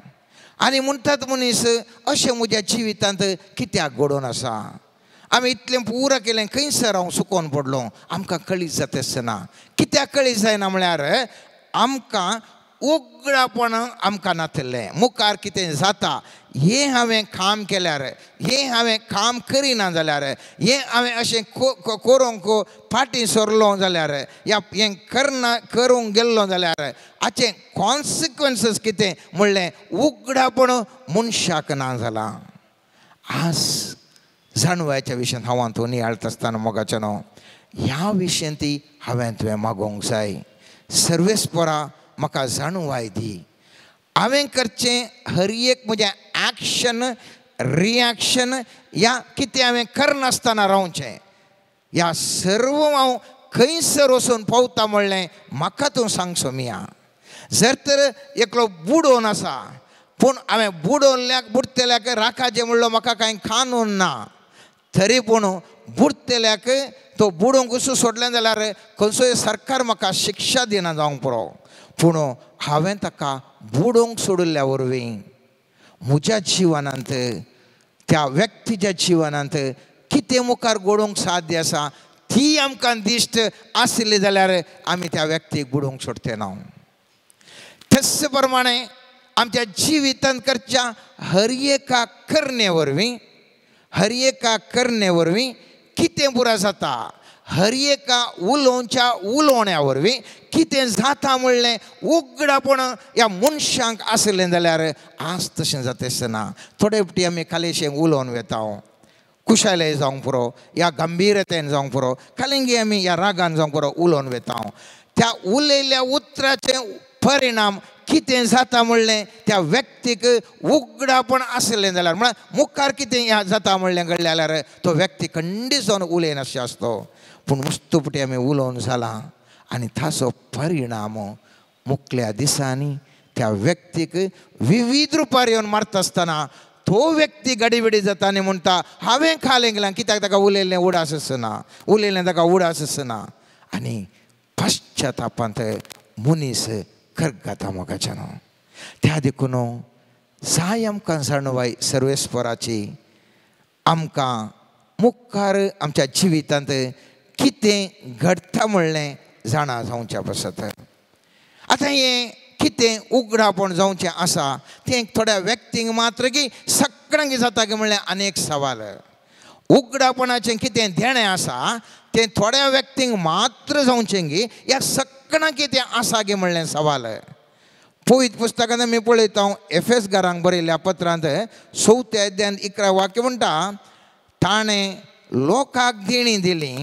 आनी म्हणटात मनीस अशें म्हज्या जिवितांत कित्याक घडोवन आसा, आमी इतलें पुरा केलें खंयसर हांव सुकोवन पडलो, आमकां कळीत जाता आसतना. कित्याक कळीत जायना म्हळ्यार आमकां उगडापण आमकां नातलें. मुखार कितें जाता हें हांवें काम केल्यार, हें हांवें काम करिना जाल्यार, हें हांवें अशें करूंक फाटीं सरलो जाल्यार, या हें करूंक गेल्लो जाल्यार हाचें कॉन्सिक्वन्सीस कितें म्हणलें उगडापण मनशाक ना जालां. आज जाणवायच्या विशयांत हांव तो नियाळता आसतना मोगाच्यान ह्या विशयं ती हांवें तुवें मागोवंक जाय. सर्वेस्परा म्हाका जाणवाय दी. हांवें करचें हर एक म्हजें एक्शन रिएक्शन या कितें हांवें करनासतना रावचें, ह्या सर्व हांव खंयसर वचून पावता म्हणलें म्हाका तूं सांग सोमिया. जर तर एकलो बुडोवन आसा पूण हांवें बुडतेल्याक राखाचें म्हणलो म्हाका कांय कानून ना, तरी पूण बुडतेल्याक तो बुडोवंक कसो सोडलें जाल्यार खंयचोय सरकार म्हाका शिक्षा दिना जावंक पुरो, पूण हांवें ताका बुडोवंक सोडिल्ल्या वरवीं म्हज्या जिवनांत त्या व्यक्तीच्या जिवनांत कितें मुखार घडोवंक साध्य आसा ती आमकां दिश्ट आसली जाल्यार आमी त्या व्यक्तीक बुडोवंक सोडचे ना. तस प्रमाणे आमच्या जिवितांत करच्या हर एका करणे वरवीं कितें पुरा जाता, हर एका उलोवण्या वरवीं कितें जाता म्हणलें उगडापण ह्या मनशांक आसलें जाल्यार आज तशें जाता आसतना थोडे फावटी आमी कालेशें उलोवन वेता, कुशालय जावंक पुरो, या गंभीरतेन जावंक पुरो, कालिंगी आमी ह्या रागान जावंक पुरो उलोवन वेता. त्या उलयल्ल्या उतराचे परिणाम कितें जाता म्हणलें त्या व्यक्तीक उगडापण आसलें जाल्यार म्हळ्यार मुखार कितें जाता म्हणलें घडलें जाल्यार तो व्यक्ती खंडीत जावन उलयनाशें आसतो. पूण मुस्तुपटी आमी उलोवन जालां आनी ताचो परिणाम मुखल्या दिसांनी त्या व्यक्तीक विविध रुपार येवन मारता आसतना तो व्यक्ती गडीबिडी जाता आनी म्हणटा हांवें खालें गेलां, कित्याक ताका उलयल्लें उडास आसना, उलयल्लें ताका उडास आसना आनी पश्चातापांत मनीस कर्ग घाता मोगाच्यान. त्या देखून जाय आमकां जाणवाय सर्वेस्पराची, आमकां मुखार आमच्या जिवितांत कितें घडटा म्हणलें जाणा जावचें पसत. आतां हें कितें उगडापण जावचें आसा तें थोड्या व्यक्तींक मात्र की सगळ्यांक जाता की म्हणलें अनेक सवाल. उगडापणाचें कितें देणें आसा तें थोड्या व्यक्तींक मात्र जावचें गी, ह्या सगळ्यांक कितें आसा गे म्हणलें सवाल. पवित्र पुस्तकांत आमी पळयता एफेसकारांक बरयल्ल्या पत्रांत 4 अध्यायान 11 वाक्य म्हणटा ताणें लोकांक देणी दिली,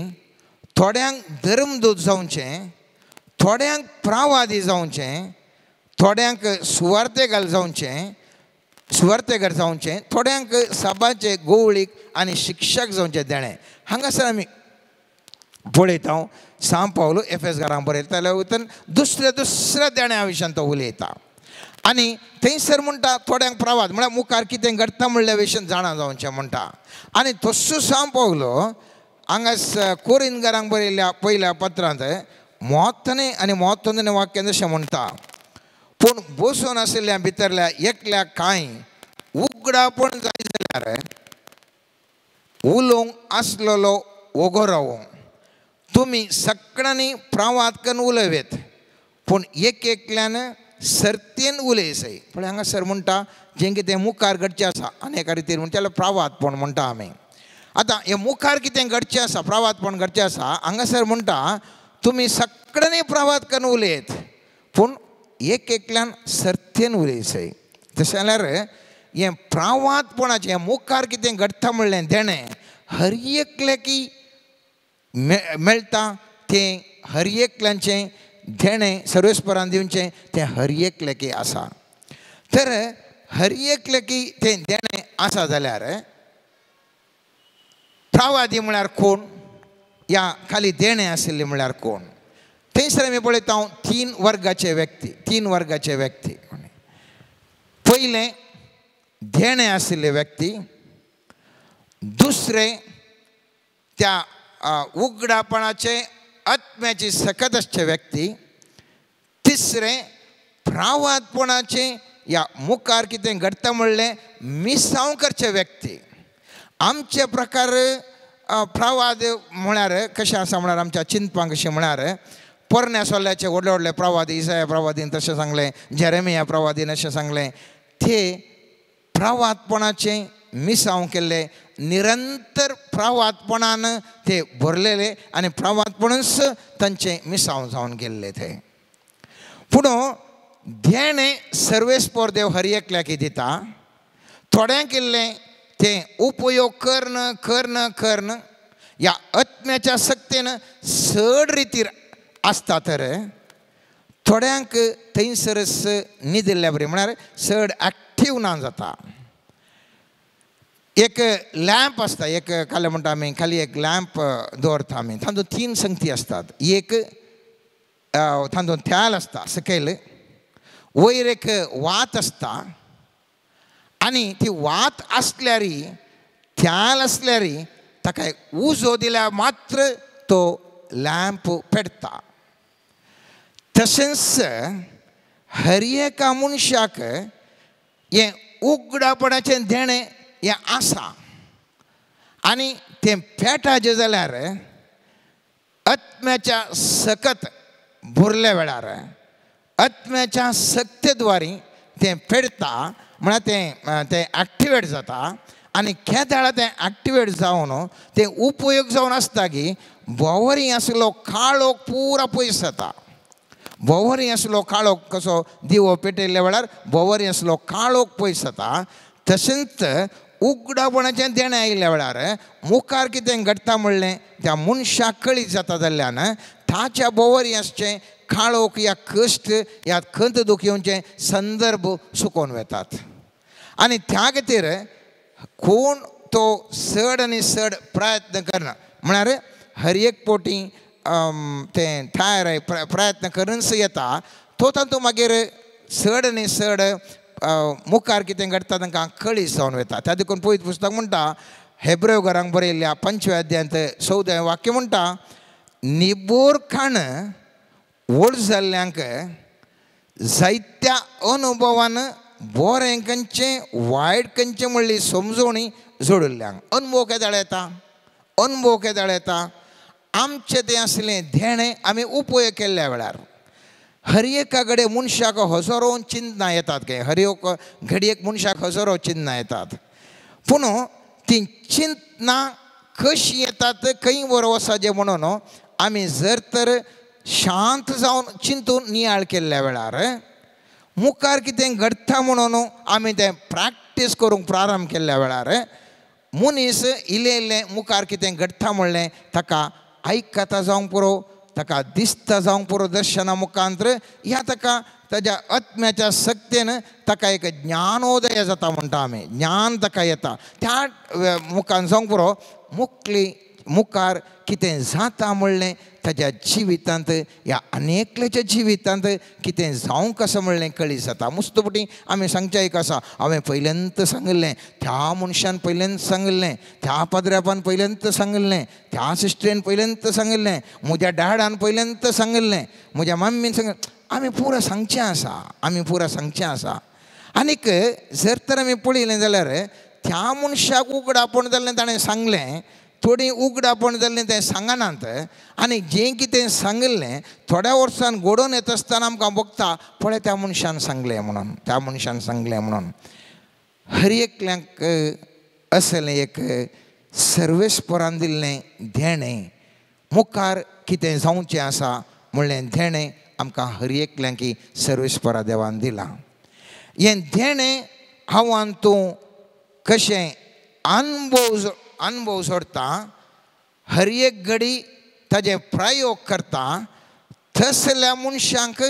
थोड्यांक धर्मदूत जावचें, थोड्यांक प्रवादी जावचें, थोड्यांक सुवार्थेकार जावचें, थोड्यांक सभाचे गवळीक आनी शिक्षक जावचें देणें. हांगासर आमी पळयता सांत पावलो एफेसकारांक बरयता जाल्यार दुसऱ्या देण्या विशयान तो उलयता आनी थंयसर म्हणटा थोड्यांक प्रवाद म्हळ्यार मुखार कितें घडटा म्हणल्या विशयान जाणा जावचें म्हणटा. आनी तसो सांत पावलो हांगास कोरिंदकारांक बरयल्ल्या पयल्या पत्रांत मोतने आनी मोतोंदने वाक्यान अशें म्हणटा, पूण बसून आशिल्ल्या भितरल्या एकल्या कांय उगडापण जाय जाल्यार उलोवंक आसलेलो ओगो रावो. तुमी सगळ्यांनी प्रावाद करून उलयवेत, पूण एक एकल्यान सर्तीन उलयसय. पण हांगासर म्हणटा जें कितें मुखार घडचें आसा आनी एका रितीन म्हणटा जाल्यार प्रावादपण म्हणटा आमी. आतां हें मुखार कितें घडचें आसा, प्रावादपण घडचें आसा, हांगासर म्हणटा तुमी सगळ्यांनी प्रावाद करून उलयत, पूण एक एकल्यान सर्तीन उलयसय. तशें जाल्यार हें प्रावादपणाचें मुखार कितें घडटा म्हणलें देणें हर एकल्याकी मेळटा. तें हर एकल्याचें देणें सर्वेस्परान दिवचें तें हर एकल्याकी आसा. तर हर एकल्याकी तें देणें आसा जाल्यार प्रावादी म्हळ्यार कोण, या खाली देणें आशिल्लें म्हळ्यार कोण. थंयसर आमी पळयता तीन वर्गाचे व्यक्ती. पयलें देणें आशिल्ले व्यक्ती, दुसरे त्या उगडापणाचे आत्म्याची सकत आसचे व्यक्ती, तिसरे प्रावादपणाचे या मुखार कितें घडटा म्हणलें मिसांव करचे व्यक्ती. आमचे प्रकार प्रावाद म्हळ्यार कशें आसा म्हळ्यार आमच्या चिंतपाक कशें म्हळ्यार पोरण्या सोल्याचे व्हडले व्हडले प्रवादी, इसाया प्रवादीन तशें सांगलें, जेरेमिया प्रवादीन अशें सांगलें. ते प्रावादपणाचें मिसांव केल्ले, निरंतर प्रावादपणान ते भरलेले आनी प्रावादपणूच तांचें मिसांव जावन गेल्ले ते. पूण देणें सर्वेस्पर देव हर एकल्याक दिता. थोड्यांक केल्लें तें उपयोग करन या आत्म्याच्या सक्तीन चड रितीर आसता, तर थोड्यांक थंयसरच न्हिदिल्ल्या बरें म्हळ्यार चड एक्टीव ना जाता. एक लॅम्प आसता, एक खाली म्हणटा आमी खाली एक लॅम्प दवरता आमी, तातूंत तीन संगती आसतात. एक तातूंत त्याल आसता सकयल, वयर एक वात आसता, आनी ती वात आसल्यार त्याल आसल्यार ताका उजो दिल्यार मात्र तो लॅम्प पेटता. तशेंच हर एका मनशाक हें उगडापणाचें देणें हें आसा, आनी तें पेटाचें जाल्यार आत्म्याच्या सकत भरल्या वेळार आत्म्याच्या सक्तेद्वारी तें पेटता, म्हळ्यार तें एक्टिवेट जाता. आनी केदाळ तें एक्टिवेट जावन तें उपयोग जावन आसता की बोवरी आसलो काळोख पुरा पयस जाता. बोवरी आसलो काळोख कसो दिवो पेटयल्ल्या वेळार बोवरी आसलो काळोख पयस जाता. तशेंच उगडापणाचें देणें आयिल्ल्या वेळार मुखार कितें घडटा म्हणलें त्या मनशाक कळीत जाता जाल्ल्यान ताच्या बोवरी आसचें काळोख या कश्ट या खंत दूख येवचें संदर्भ सुकोवन वतात. आनी त्या खातीर कोण तो चड आनी चड प्रयत्न करना, म्हळ्यार हर एक पोटी तें ठार प्रयत्न करूनच येता, तो तातूंत मागीर चड आनी चड मुखार कितें घडटा तांकां कळीत जावन वता. त्या देखून पळयत पुस्तक म्हणटा, हेब्रेव घरांक बरयल्ल्या 5व्या अध्यायांत 14वें वाक्य म्हणटा, निबोरखाण व्हड जाल्ल्यांक जायत्या अनुभवान बरें खंयचें वायट खंयचें म्हणली समजोवणी जोडिल्ल्यांक. अनुभव केदाळ येता. आमचें तें आसलें देणें आमी उपयोग केल्ल्या वेळार हर एका घडये मनशाक हजारो चिंतनां येतात. हर एक घडयेक मनशाक हजारो चिंतनां येतात. पूण ती चिंतनां कशीं येतात खंय बरो वसाचें म्हणून आमी जर तर शांत जावन चिंतून नियाळ केल्ल्या वेळार मुखार कितें घडटा म्हणून आमी तें प्रॅक्टीस करूंक प्रारंभ केल्ल्या वेळार मनीस इल्लें इल्लें मुखार कितें घडटा म्हणलें ताका आयकता जावंक पुरो, ताका दिसता जावंक पुरो दर्शना मुखांतर, ह्या ताका ताज्या आत्म्याच्या सक्तेन ताका एक ज्ञानोदय जाता म्हणटा आमी. ज्ञान ताका येता. त्या मुखान जावंक पुरो मुखार कितें जाता म्हणलें ताच्या जिवितांत ह्या अनेकल्याच्या जिवितांत कितें जावंक आसा म्हणलें कळी जाता. मुस्तपुटी आमी सांगचें एक आसा, हांवें पयल्यांत सांगलें, त्या मनशान पयल्यांत सांगलें, त्या पाद्र्यापान पयल्यांत सांगलें, त्या सिस्टरीन पयल्यांत सांगलें, म्हज्या डॅडान पयल्यांत सांगलें, म्हज्या मम्मीन सांगलें. आमी पुरो सांगचें आसा, आमी पुरो सांगचें आसा. आनीक जर तर आमी पळयलें जाल्यार त्या मनशाक उगडापण जाल्लें ताणें सांगलें, थोडी उगडापण जाल्लें तें सांगनात. आनी जें कितें सांगलें थोड्या वर्सान घडोवन येता आसतना आमकां बगता, पळय त्या मनशान सांगलें म्हणून, त्या मनशान सांगलें म्हणून. हर एकल्यांक असलें एक सर्वेस्परान दिल्लें धेणें, मुखार कितें जावचें आसा म्हणलें धेणें आमकां हर एकल्यांक सर्वेस्परा देवान दिलां. हें धेणें हांवान तूं कशें अनुभव सोडता, हर एक घडी ताजे प्रयोग करता, तसल्या मनशांक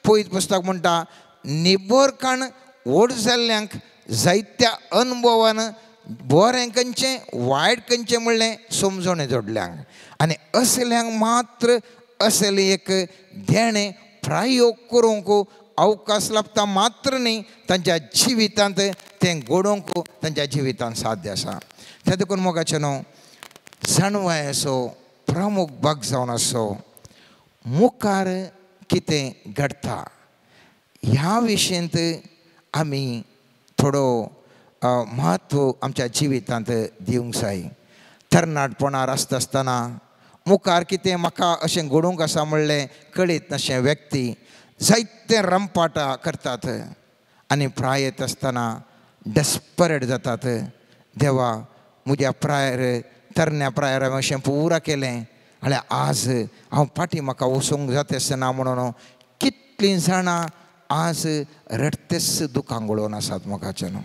पळयत पुस्तक म्हणटा निबोरकाण व्हड जाल्ल्यांक जायत्या अनुभवान बरें खंयचें वायट खंयचें म्हणलें समजोणें जोडल्यांक. आनी असल्यांक मात्र असलें एक धेणें प्रयोग करूंक अवकाश लाभता मात्र न्ही, तांच्या जिवितांत तें घडोवंक तांच्या जिवितांत साध्य आसा. त्या देखून मोगाचें न्हू, जाणवाय असो, प्रमुख भाग जावन असो, मुखार कितें घडटा ह्या विशयेंत आमी थोडो म्हत्व आमच्या जिवितांत दिवंक जाय. तरणाटपणार आसता आसतना मुखार कितें म्हाका अशें घडोवंक आसा म्हणलें कळीत नाशें व्यक्ती जायते रंपाटा करतात आनी प्राय येता आसतना डेस्परेट जातात. देवा, म्हज्या प्रायर तरण्या प्रायर हांवें अशें पुरा केलें, जाल्यार आज हांव फाटीं म्हाका वचूंक जाता आसतना म्हणून कितलीं जाणां आज रडतेस दुखां घडोवन आसात. मोगाचें न्हू,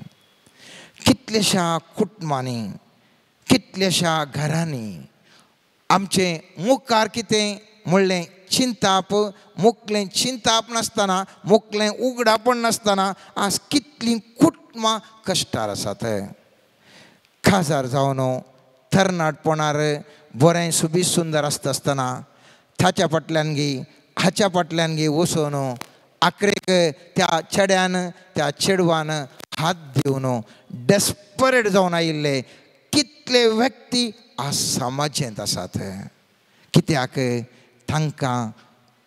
कितलेशा कुटुंबांनी, कितलेशा घरांनी आमचें मुखार कितें म्हणलें चिंताप, मुखलें चिंताप नासतना, मुखलें उगडापण नासतना आज कितलीं कुटुंबां कश्टार आसात. खाजार जावन तरणाटपणार बरें सुबीज सुंदर आसता आसतना ताच्या फाटल्यान हाच्या फाटल्यान वचून आखरेक त्या चेड्यान त्या चेडवान हात दिवन डेस्परेट जावन आयिल्ले कितले व्यक्ती आज समाजेंत आसात. कित्याक तांकां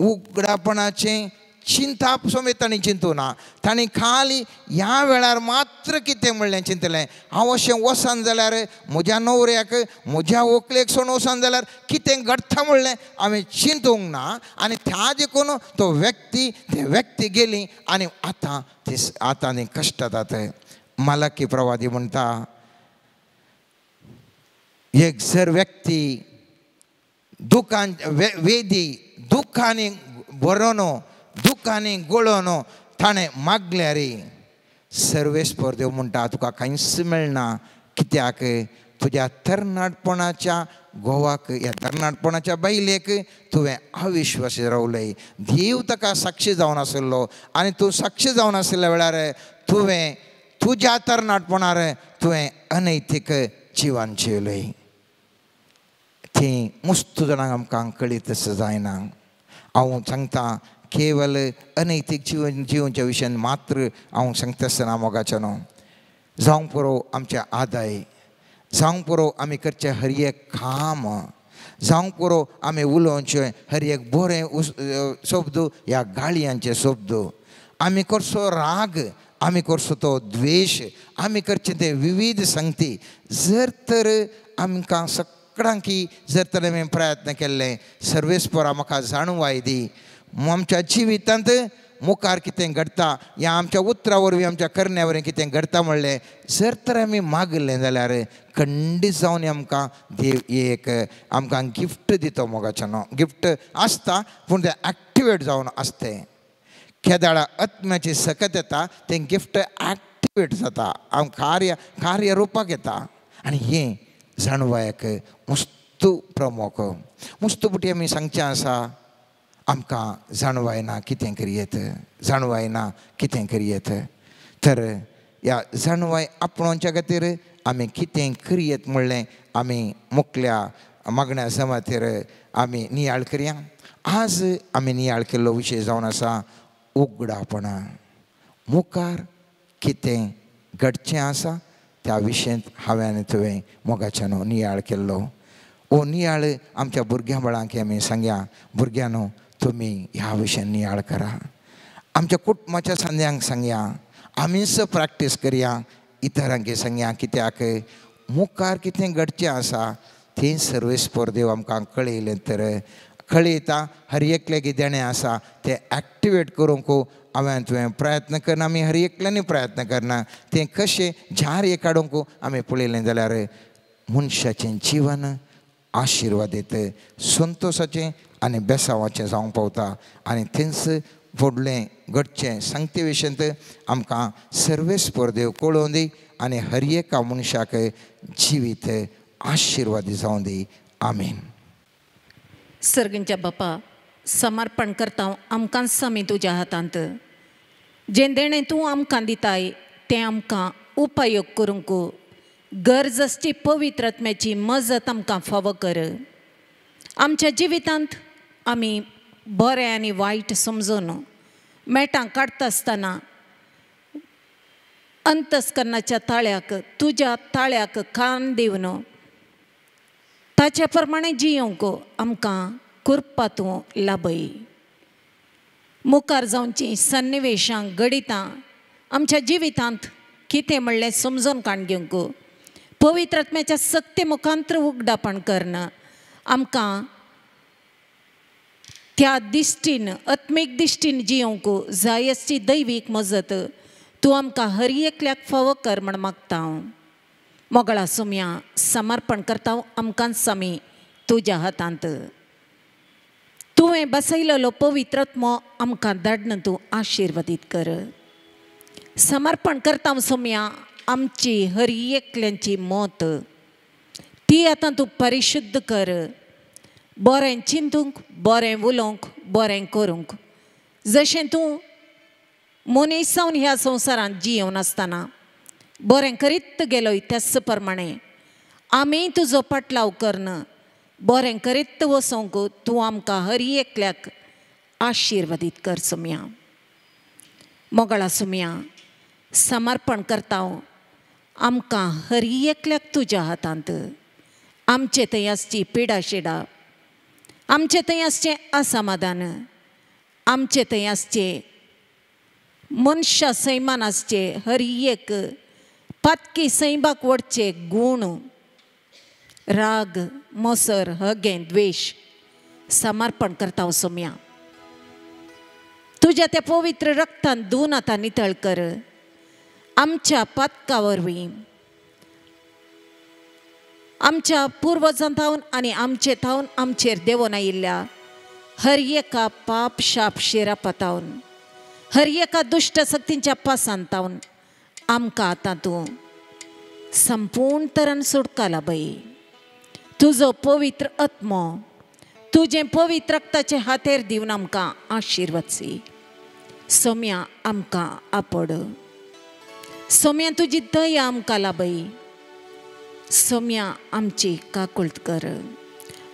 उगडापणाचें चिंताप समेत तांणी चिंतूं ना. तांणी खाली ह्या वेळार मात्र कितें म्हणलें चिंतलें, हांव अशें वसान जाल्यार म्हज्या न्हवऱ्याक, म्हज्या व्हंकलेक सोडून वसान जाल्यार कितें घडटा म्हणलें हांवें चिंतूंक ना. आनी त्या देखून तो व्यक्ती गेली आनी आतां ती कश्ट जातात. मालाकी प्रवादी म्हणटा, एक जर व्यक्ती दुखान वेदी दुखांनी बरोवन दुखांनी गळोवन ताणें मागल्यार सर्वेस्पर देव म्हणटा तुका कांयच मेळना. कित्याक तुज्या तरणाटपणाच्या घोवाक, ह्या तरणाटपणाच्या बायलेक तुवें अविश्वासी रावलें. देव ताका साक्षी जावन आसलो आनी तूं साक्षी जावन आसल्या वेळार तुवें तुज्या तरणाटपणार तुवें अनैतीक जिवन जिवलें. ती मुस्त जाणांक आमकां कळीत जायना. हांव सांगता केवल अनैतीक जिवनच्या विशयान मात्र हांव सांगता आसतना मोगाचें न्हू, जावंक पुरो आमच्या आदाय, जावंक पुरो आमी करचें हर एक काम, जावंक पुरो आमी उलोवचें हर एक बरें शब्द ह्या गाळयांचे शब्द, आमी करचो राग, आमी करचो तो द्वेश, आमी करचें ते विविध संगती, जर तर आमकां सगळ्यांकी जर तर आमी प्रयत्न केल्ले, सर्वेस्परा म्हाका जाणवाय दी, आमच्या जिवितांत मुखार कितें घडटा ह्या आमच्या उतरा वरवीं आमच्या करण्या वरवीं कितें घडटा म्हणलें जर तर आमी मागलें जाल्यार खंडीत जावन आमकां देव एक आमकां गिफ्ट दिता. मोगाचें न्हू, गिफ्ट आसता पूण तें एक्टिवेट जावन आसतें. केदाळा आत्म्याची सकत येता तें गिफ्ट एक्टिवेट जाता, कार्य रुपाक येता. आनी हें जाणवायक मस्त प्रमुख. मुस्तपुटी आमी सांगचें आसा, आमकां जाणवायना कितें करियेत, जाणवायना कितें करियेत. तर ह्या जाणवाय आपणोवच्या खातीर आमी कितें करियेत म्हणलें आमी मुखल्या मागण्या जमातेर आमी नियाळ करया. आज आमी नियाळ केल्लो विशय जावन आसा उगडापणां. मुखार कितें घडचें आसा त्या विशयांत हांवें तुवें मोगाच्यान नियाळ केल्लो. ओ नियाळ आमच्या भुरग्यां बाळांक आमी सांगया, भुरग्यांनो तुमी ह्या विशयान नियाळ करा. आमच्या कुटुंबाच्या सांद्यांक सांगया, आमीच प्रॅक्टीस करया, इतरांक सांगया. कित्याक मुखार कितें घडचें आसा तें सर्वेस्पर देव आमकां कळयलें तर कळयता. हर एकल्याक देणें आसा तें एक्टिवेट करूंक हांवें तुवें प्रयत्न करना. आमी हर एकल्यांनी प्रयत्न करना. तें कशें झार काडूंक आमी पळयलें जाल्यार मनशाचें जिवन आशिर्वादीत संतोशाचें आनी बेसांवाचें जावंक पावता. आनी थंयच व्हडलें घडचें सांगते विशयांत आमकां सर्वेस्पर देव कळोवन दी आनी हर एका मनशाक जिवीत आशिर्वादी जावं दी. आमीन. सर्गींच्या बापा, समर्पण करता आमकांच आमी तुज्या हातांत. जें देणें तूं आमकां दिताय तें आमकां उपयोग करूंक गरज आसची पवित्र आत्म्याची मजत आमकां फावो कर. आमच्या जिवितांत आमी बरें आनी वायट समजून मेटां काडटा आसतना अंतस्करणाच्या ताळ्याक तुज्या ताळ्याक कान दिवन ताचे प्रमाणे जियोंक आमकां कृपा तूं लाभय. मुखार जावची सन्निवेशां घडितां आमच्या जिवितांत कितें म्हणलें समजून काण घेवंक पवित्र आत्म्याच्या सक्ती मुखांतर उगडापण करना आमकां त्या दिश्टीन आत्मीक दिश्टीन जियोंक जाय आसची दैवीक मजत तूं आमकां हर एकल्याक फावो कर म्हण मागता हांव. मोगळा सुमया समर्पण करता आमकांच आमी तुज्या हातांत. तुवें बसयलेलो पवित्र आत्मो आमकां धाडन तूं आशिर्वादीत कर. समर्पण करता सुमया आमची हर एकल्यांची मत ती आतां तूं परिशुद्ध कर. बरें चिंतूंक, बरें उलोवंक, बरें करूंक. जशें तूं मनीस जावन ह्या संवसारांत जियोवन आसतना बरें करीत गेलोय त्याच प्रमाणें आमी तुजो पाटलाव करन बरें करीत वचोंक तूं आमकां हर एकल्याक आशिर्वादीत कर सुमया. मोगळा सुमया समर्पण करता आमकां हर एकल्याक तुज्या हातांत. आमचे थंय आसची पिडा शिडा, आमचे थंय आसचें असमाधान, आमचे थंय आसचें मनशा सैमान आसचे हर एक पातकी सैमाक वडचे गूण, राग, मोसर, हगें, द्वेश समर्पण करता हांव सुमया. तुज्या त्या पवित्र रक्तान धुवन आतां नितळ कर. आमच्या पातका वरवीं आमच्या पुर्वजां थावन आनी आमचे थावन आमचेर देवून आयिल्ल्या हर एका पाप शाप शिरापातावन हर एका दुश्ट शक्तींच्या पासांतावन आमकां आतां तूं संपूर्ण तरान सुटका लाभय. तुजो पवित्र आत्मो तुजें पवित्र रक्ताचे हातेर दिवन आमकां आशिर्वादसी. सोम्या आमकां आपड. सोम्या तुजी दया आमकां लाभय. सोम्या आमची काकुळट कर.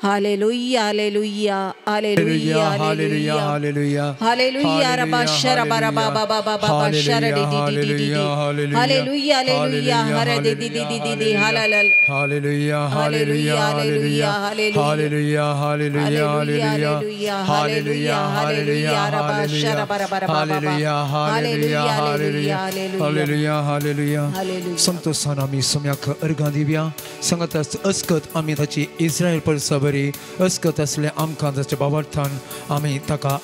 Hallelujah hallelujah hallelujah hallelujah hallelujah hallelujah रबा शरबा रबा बाबा बाबा शरडी दी दी दी हालेलुया हालेलुया हरे दी दी दी दी दी hallelujah hallelujah hallelujah hallelujah hallelujah hallelujah hallelujah hallelujah hallelujah रबा शरबा रबा hallelujah hallelujah hallelujah hallelujah hallelujah. संतोषान आमी सोम्याक अर्गां दिवया. सांगत अस्कत आमी ताची इस्रायल परसा बरी अस्कत असले आमकां ताच्या बाबर्थान आमी ताका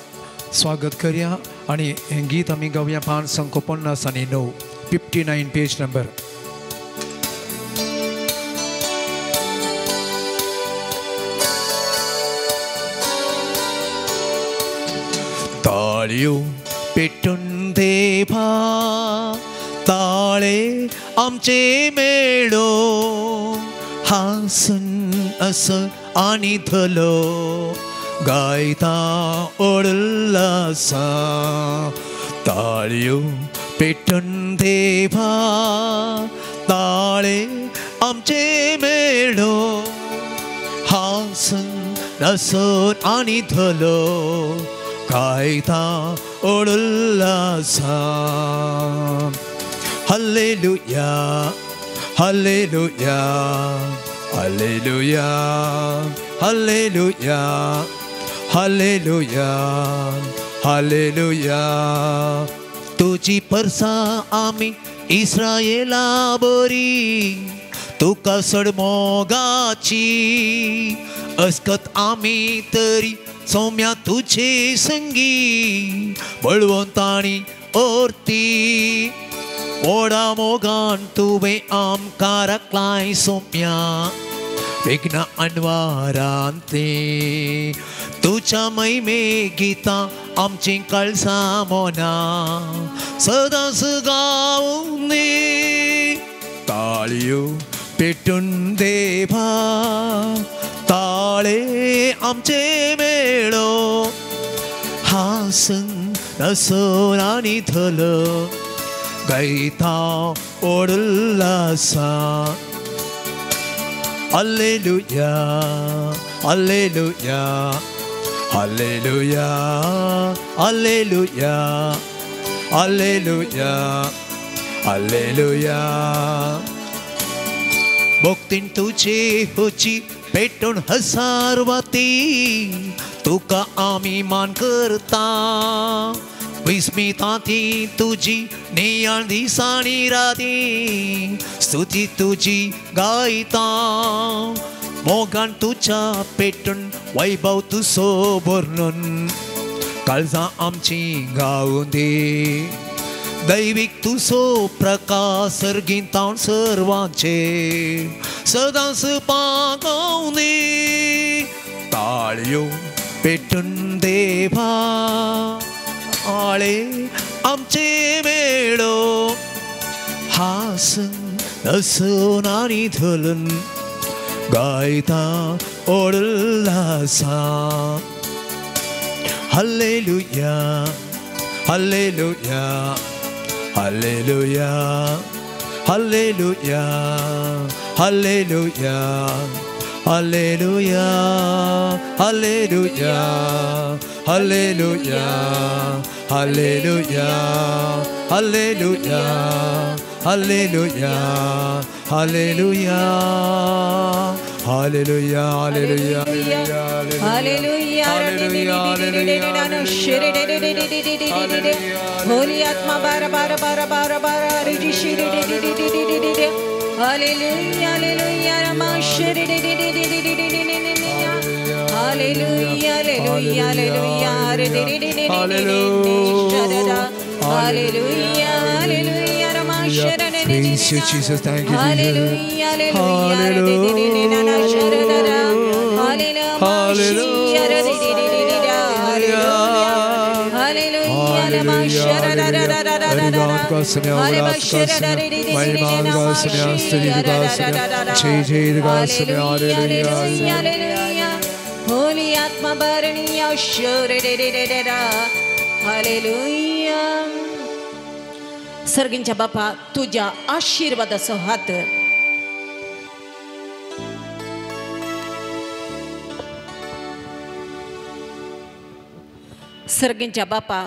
स्वागत करया. आनी हें गीत आमी गावया 550 आनी 9 59 पेज नंबर. ताळयो पेटून देवा ताळे आमचे मेळो हासन असं आणि धलो गायता ओडलासा. ताळयो पेटून देवा ताळे आमचे मेळो हासन नसन आणि धलो गायता उल्हासान hallelujah hallelujah hallelujah hallelujah hallelujah hallelujah तुझी परसा आम्ही इस्रायेला बरी तुका सडमोगाची अस्कत आम्ही तरी सौम्या तुझे संगी बळवंताणी ओरती ओढा मोगान तुवे आमकां राखलाय सौम्या विघ्न अनवारांते तुझ्या महिमे गीता आमची कळसा मोना सदांच गावने ताळयो पेटून देवा ताळे आमचे मेळो हासन नसन आणि धल गायता ओडुल्लासा hallelujah hallelujah hallelujah hallelujah hallelujah hallelujah भक्तीन तुझे होची पेटून हसारवाती तुका आम्ही मान करता विस्मिता ती तुझी नियाळ दिसाणी राती स्तुती तुझी गायता मोगान तुझ्या पेटून वैभव तुसो वर्णन काळजा आमची गावून दे दैविक तुसो प्रकाश सर्गिंतावन सर्वांचे सदांच पागवने ताळयो पेटून देवा आळे आमचे मेळो हासन नसन आणि धलन गायता ओडुल्लासा hallelujah hallelujah hallelujah hallelujah hallelujah hallelujah hallelujah hallelujah hallelujah hallelujah hallelujah hallelujah hallelujah hallelujah holy आत्मा बार बार बार बार बार हालेलुया हालेलुया रमा hallelujah hallelujah hallelujah hallelujah hallelujah रमा Praise you, Jesus. Thank you, Jesus. Hallelujah, Holy Atma Baraniya Hallelujah. सर्गींच्या बापा तुझ्या आशीर्वादाचो हात सर्गींच्या बापा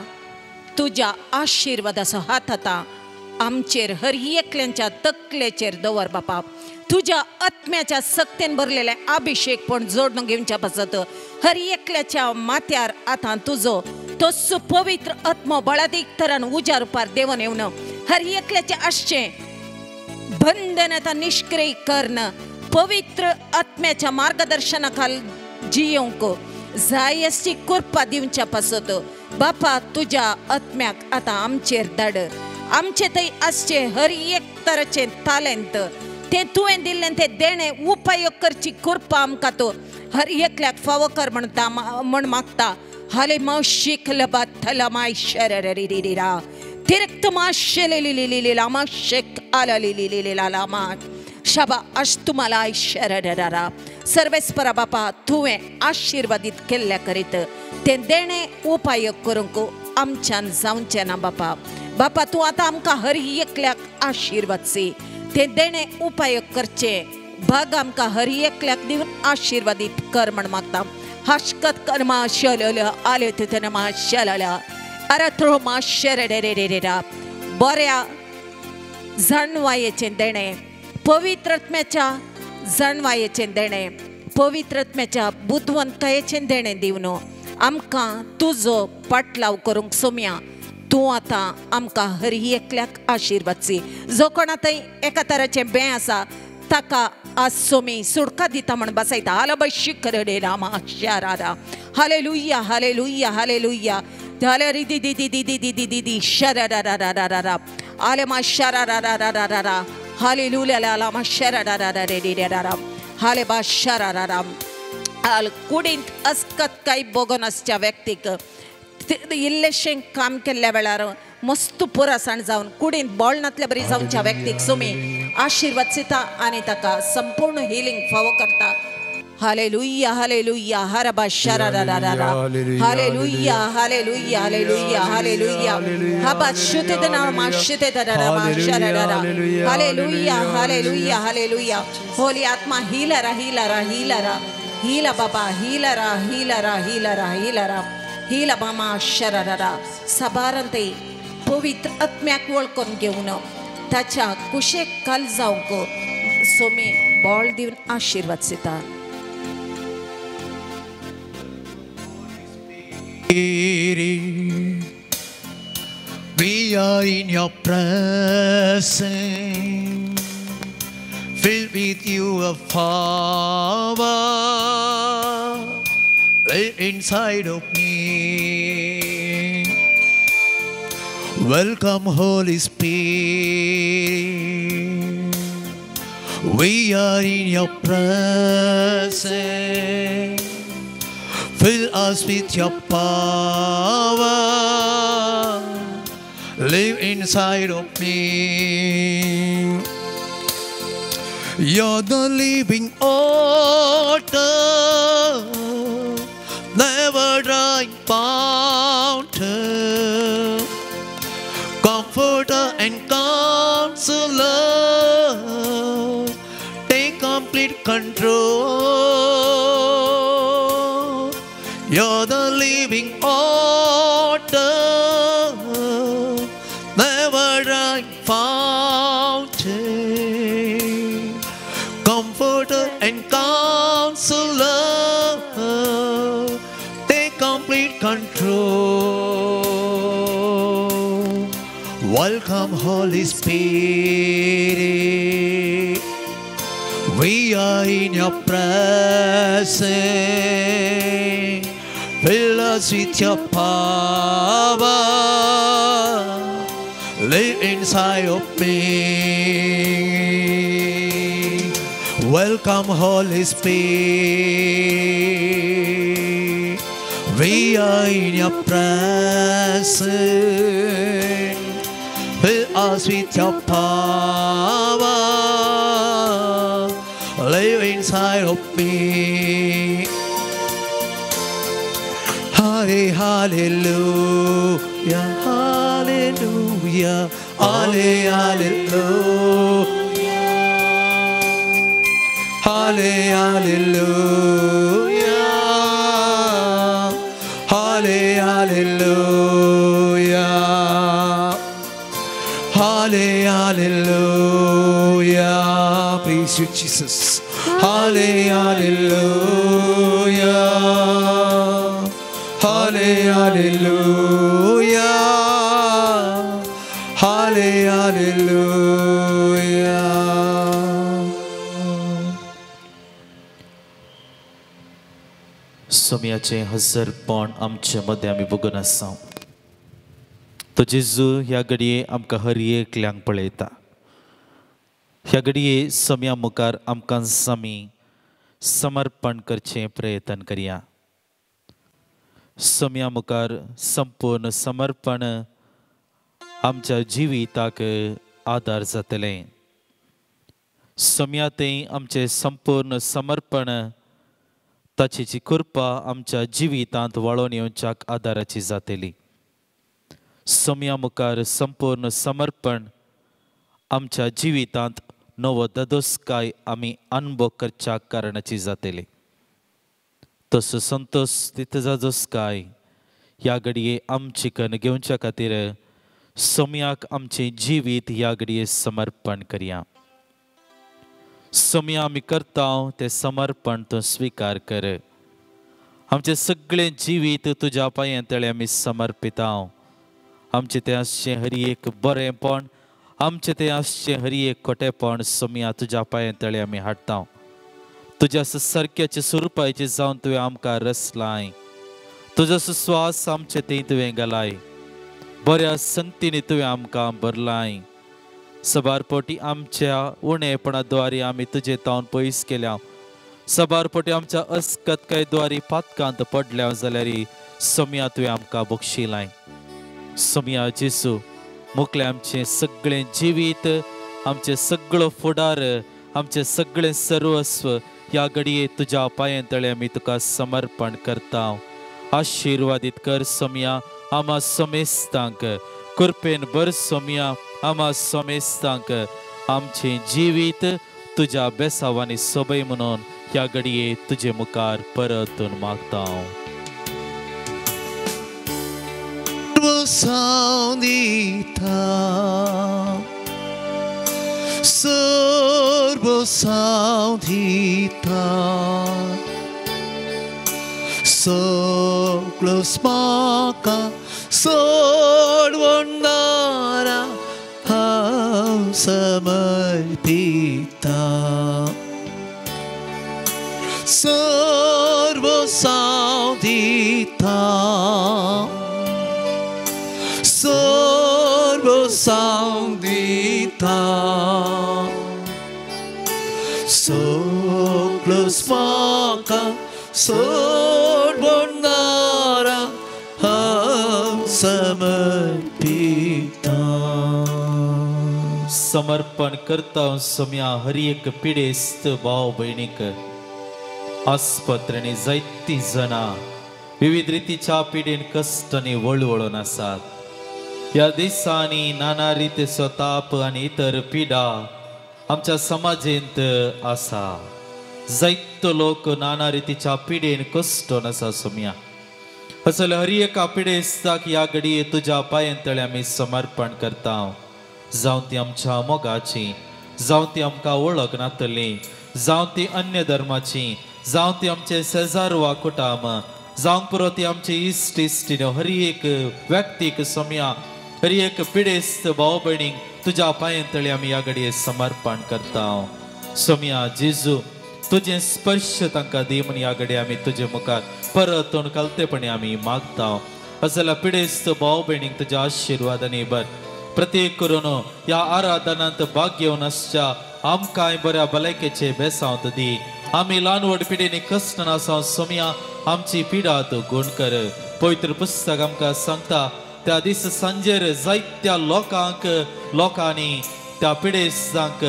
तुझ्या आशीर्वादाचो हात आता आमचेर हर एकल्यांच्या तकलेचेर दवर बापा तुझ्या आत्म्याच्या सक्तीन भरलेले अभिषेक पण जोडून घेवच्या पासत हर एकल्याच्या माथ्यार आता तुझो तो सुपवित्र आत्मा बळादीक तरान उज्या रुपार देवन येवन हर एकल्याचे आशे बंधनाता निष्क्रिय करणं पवित्र आत्म्याच्या मार्गदर्शनाखाल जियोंक जाय अशी कृपा दिवच्या पासत बापा तुझ्या आत्म्याक आता आमचेर धाड आमचे थंय आसचे हर एक तराचे तालेंत ते तुवें दिल्लें ते देणे उपयोग करची कृपा आमकां तो हर एकल्याक फावो कर म्हण मागता हाले मावशिक लबात थला माय शरररिरिरा तिरक्त माशलेलिलिलिला माशक आलालिलिलिला लामा शबा अष्टुमला शररररा सर्वेस्परा बापा तुवें आशीर्वादित केल्ल्या करीत ते देणे उपयोग करूंक आमच्यान जावचें ना बापा बापा तूं आतां आमकां हर एकल्याक आशीर्वादसी ते देणे उपयोग करचे भाग आमकां हर एकल्याक दिवन आशीर्वादित कर म्हण मागता हशकत कर्मा शलल आले तिथनमा शलला अरथ्रो मा शरडेरेरेरा बऱ्या जाणवायेचे देणे पवित्रत्म्याच्या जाणवायेचे देणे पवित्रत्म्याच्या बुद्धवंतायेचे देणे दिवन आमकां तुजो पाटलाव करूंक सोम्या तूं आतां आमकां हर एकल्याक आशिर्वादची जो कोण आतां एका तराचें बें आसा ताका आज सोमी सुडका दिता म्हण बसयता हालबशी करडे रामा शारारा हालेलुया हालेलुया हालेलुया हाले रिदी दी दी दी दी दी दी दी दी शरारारारारारा आले मा शरारारारारारा हालेलुया ला मा शरारारारारारा हाले बा शरारारा हाल कुडींत अस्कत काही बोगोनसच्या व्यक्तीक इल्लेशें काम केल्ल्या वेळार मस्त पुरासाण जावन कुडींत बोळनातल्या बरी जावच्या व्यक्तीक सोमी आशिर्वाद दिता आनी ताका संपूर्ण हिलिंग फावो करता हालेलुया हालेलुया हरबा शरारारारा हालेलुया हालेलुया हालेलुया हालेलुया हबा शुतेदना मा शुतेदना मा शरारारा हालेलुया हालेलुया हालेलुया होली आत्मा हीलरा हीलरा हीलरा हीला बाबा हीलरा हीलरा हीलरा हीलरा हीला बामा शरारारा सबारंते पवित्र आत्म्याक वळखून घेवन ताच्या कुशेक काल जावंक सोमी बोळ दिवन आशिर्वाद दिता We are in your presence, filled with your power, live inside of me. Welcome, Holy Spirit. We are in your presence. Fill us with your power. Live inside of me. You're the living water, never drying fountain, comforter and counselor. Take complete control. You're the living water, never drying fountain, comforter and counselor. Take complete control. Welcome, Holy Spirit. We are in your presence. Fill us with your power. Live inside of me. Welcome, Holy Spirit. We are in your presence. Fill us with your power. Live inside of me. Hallelujah, hallelujah, hallelujah, hallelujah, hallelujah, hallelujah. Praise you, Jesus. Hallelujah. Hallelujah, hallelujah. सोम्याचे हजरपण आमचे मदें आमी बघून आसा तो जेजू ह्या घडये आमकां हर एकल्यांक पळयता ह्या घडये सोम्या मुखार आमकां आमी समर्पण करचें प्रयत्न करया सोम्या मुखार संपूर्ण समर्पण आमच्या जिविताक आदार जातलें सोम्या तें आमचें संपूर्ण समर्पण ताची जी कृपा आमच्या जिवितांत वळोवन येवच्याक आदाराची जातली सोम्या मुखार संपूर्ण समर्पण आमच्या जिवितांत नवो ददोसकाय आमी अनुभव करच्या कारणाची जातली तसो संतोष तिथं जाजोस काय ह्या घडये आमची कण घेवच्या खातीर सोम्याक आमचे जिवीत ह्या घडये समर्पण करया. सोम्या आमी करता ते समर्पण तो स्वीकार कर. आमचे सगळे जिवीत तुज्या पांयां तळे आमी समर्पिता. आमचे ते आसचें हरी एक बरेंपण, आमचे ते आसचें हरी एक खोटेपण सोम्या तुज्या पांयां तळे आमी हाडटा. तुज्या सारक्याचे स्वरुपाचे जावन तुवें आमकां रचलाय. तुजो सुस्वास आमचे थंय तुवें घालाय. बऱ्या संतीने तुवें आमकां भरलाय. सबारपोटी आमच्या उणेपणाद्वारे आमी तुजे तावन पयस केल्या. सबारपोटी आमच्या अस्कतकायद्वारे पातकांत पडल्या जाल्यार सोम्या तुवें आमकां बक्षिलाय. सोम्या जेसू मुखले आमचे सगळे जिवीत, आमचे सगळो फुडार, आमचे सगळे सर्वस्व ह्या घडये तुज्या पांयां तळे आमी तुका समर्पण करता. आशिर्वादीत कर सोम्या आमा समेस्तांक. कृपेन भर सोम्या आमा समेस्तांक. आमचे जिवीत तुज्या बेसावांनी सोबय म्हणून ह्या घडये तुजे मुखार परतून मागता. सर्व सावधीता सगळं म्हाका सोडवणारा हांव समर्पिता. सर्व सावधीता सर्व सावधीता सगळं म्हाका सोडवणारा हांव समर्पिता. समर्पण करता सोम्या हरी एक पिडेस्त भाव भयणीक. आस्पत्रेनी जायतीं जाणां विविध रितीच्या पिडेन कश्टांनी वळवळून आसात. ह्या दिसांनी नाना रितीचो ताप आनी इतर पिडा आमच्या समाजेंत आसा. जायतो लोक नाना रितीच्या पिडेन कश्टान आसा सोम्या. असले हरी एका पिडेस्ताक ह्या घडये तुज्या पांयां तळे आमी समर्पण करता. जावं ती आमच्या मोगाची, जावं ती आमकां वळख नातली, जावं ती अन्य धर्माची, जावं ती आमचे शेजार वा कुटुंब, जावं पुरो ती आमचे इश्ट इश्टीनो हरी एक व्यक्तीक सोम्या हरी एक पिडेस्त भाव भयणीक तुज्या पांयां तळे आमी ह्या घडये समर्पण करता. सोम्या जेजू तुझे स्पर्श तांकां दी म्हूण ह्या घडये आमी तुजे मुखार परतून कलतेपणी आमी मागता. असल्या पिडेस्त भाव भयणीक तुज्या आशिर्वादांनी भर. प्रत्येक करून ह्या आराधनांत भाग घेवन आसच्या आमकां बऱ्या भलायकेचे बेसांत दी. आमी ल्हान व्हड पिडेनी कश्ट नासांव सोम्या आमची पिडा तूं गुण कर. पवित्र पुस्तक आमकां सांगता त्या दीस सांजेर जायत्या लोकांनी त्या पिडेस्तांक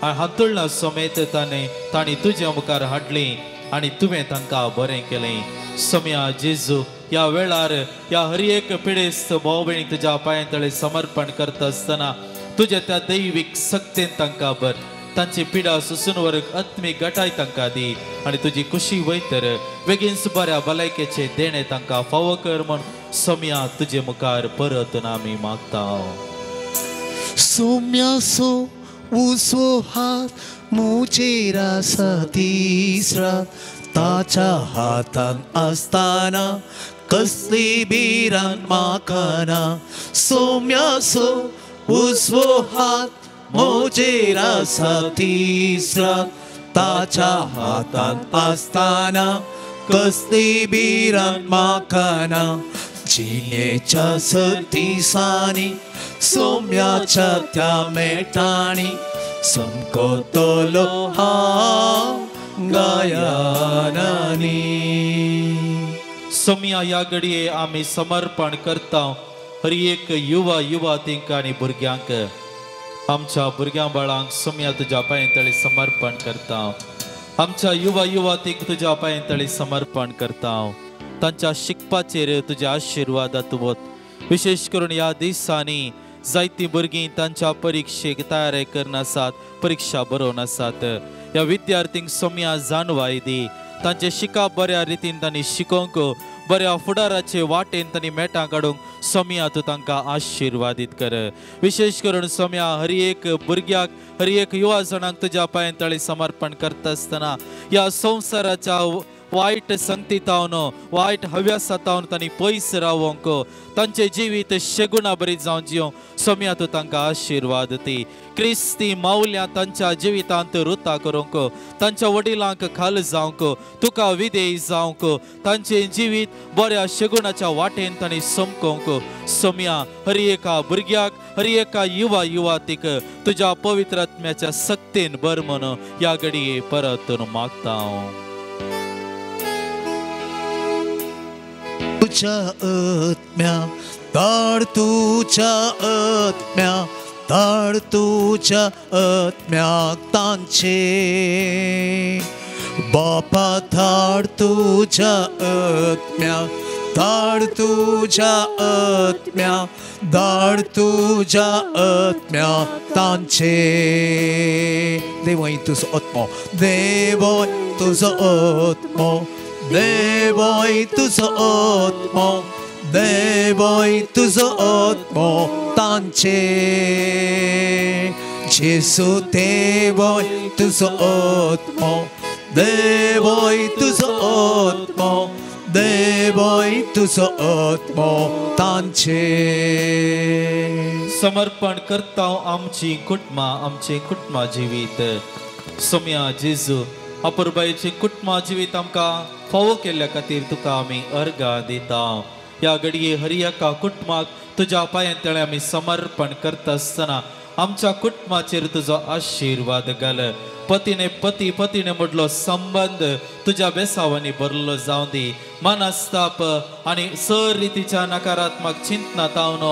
हातुळ्ळा समेत तांणी तुज्या मुखार हाडली आनी तुवें तांकां बरें केलें. सोम्या जेजू ह्या वेळार ह्या हरी एक पिडेस्त भाव भयणीक तुज्या पांयां तळे समर्पण करता आसतना तुज्या त्या दैवीक सक्तेन तांकां भर. तांची पिडा सुसून व्हरक आत्मीक घटाय तांकां दी आनी तुजी खुशी वयतर बेगीन बऱ्या भलायकेचे देणे तांकां फावो कर म्हूण सोम्या तुजे मुखार परतून आमी मागता. सोम्या सो उसो हात मुजेर आसा तिसरा ताच्या हातान आसतना कसली भिरांत म्हाका ना. सोम्या सो उसो हात मुजेर आसा तिसरा ताच्या हातान आसतना कसली भिरांत म्हाका ना. जिणेच्या सर्तीसांनी सोम्याच्या त्या मेटांनी समकोतलो हांव गायनांनी. सोम्या ह्या घडये आमी समर्पण करता हरी एक युवा तेंकां आनी भुरग्यांक. आमच्या भुरग्यां बाळांक सोम्या तुज्या पांयां तळे समर्पण करता. आमच्या युवा तेंक तुज्या पांयां तळे समर्पण करता. तांच्या शिकपाचेर तुज्या आशिर्वादांत वत. विशेष करून ह्या दिसांनी जायतीं भुरगीं तांच्या परिक्षेक तयारी करन आसात, परीक्षा बरोवन आसात. ह्या विद्यार्थींक सोम्या जाणवाय दी. तांचे शिकाप बऱ्या रितीन तांणी शिकोवंक बऱ्या फुडाराचे वाटेन तांणी मेटां काडूंक सोम्या तूं तांकां आशिर्वादीत कर. विशेष करून सोम्या हर एक भुरग्याक हर एक युवा जणांक तुज्या पांयां तळी समर्पण करता आसतना ह्या संवसाराच्या वायट संगतीतावन वायट हव्यासातावन तांणी पयस रावंक तांचे जिवीत शेगुणा बरी जावन जिवंक सोम्या तूं तांकां आशिर्वाद दी. क्रिस्ती मावल्यां तांच्या जिवितांत रुता करूंक तांच्या वडिलांक खाल जावंक तुका विधेय जावंक तांचे जिवीत बऱ्या शेगुणाच्या वाटेन तांणी सोमकोवंक सोम्या हर एका भुरग्याक हर एका युवातीक तुज्या पवित्र आत्म्याच्या सक्तीन बर म्हूण ह्या घडये परतून मागता हांव. तुझ्या आत्म्या धाड तुझ्या आत्म्या धाड तुझ्या आत्म्याक तांचे बापा धाड तुझ्या आत्म्या धाड तुझ्या आत्म्या धाड तुझ्या आत्म्या तांचे देवय तुजो आत्मो देवय तुजो आत्मो देवय तुजो आत्मो देवय तुजो आत्मो तांचे जेसू देवय तुजो आत्मो देवय तुजो आत्मो देवय तुजो आत्मो तांचे समर्पण करता आमची कुटुंबा जिवीत सोम्या जेजू अपुरबाईची कुटुंबा जिवीत आमकां फावो केल्ल्या खातीर तुका आमी अर्घा दिता. ह्या घडये हर एका कुटुंबाक तुज्या पांयां तळी आमी समर्पण करता आसतना आमच्या कुटुंबाचेर तुजो आशिर्वाद घाल. पतीने म्हटलो संबंध तुझ्या बेसावांनी भरलो जावं दी. मनस्ताप आणि सर रितीच्या नकारात्मक चिंतना तावन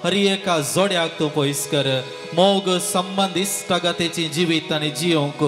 हर एका जोड्याक तूं पयस कर. मोग संबंध इश्टागतेची जिवीत आनी जियोंक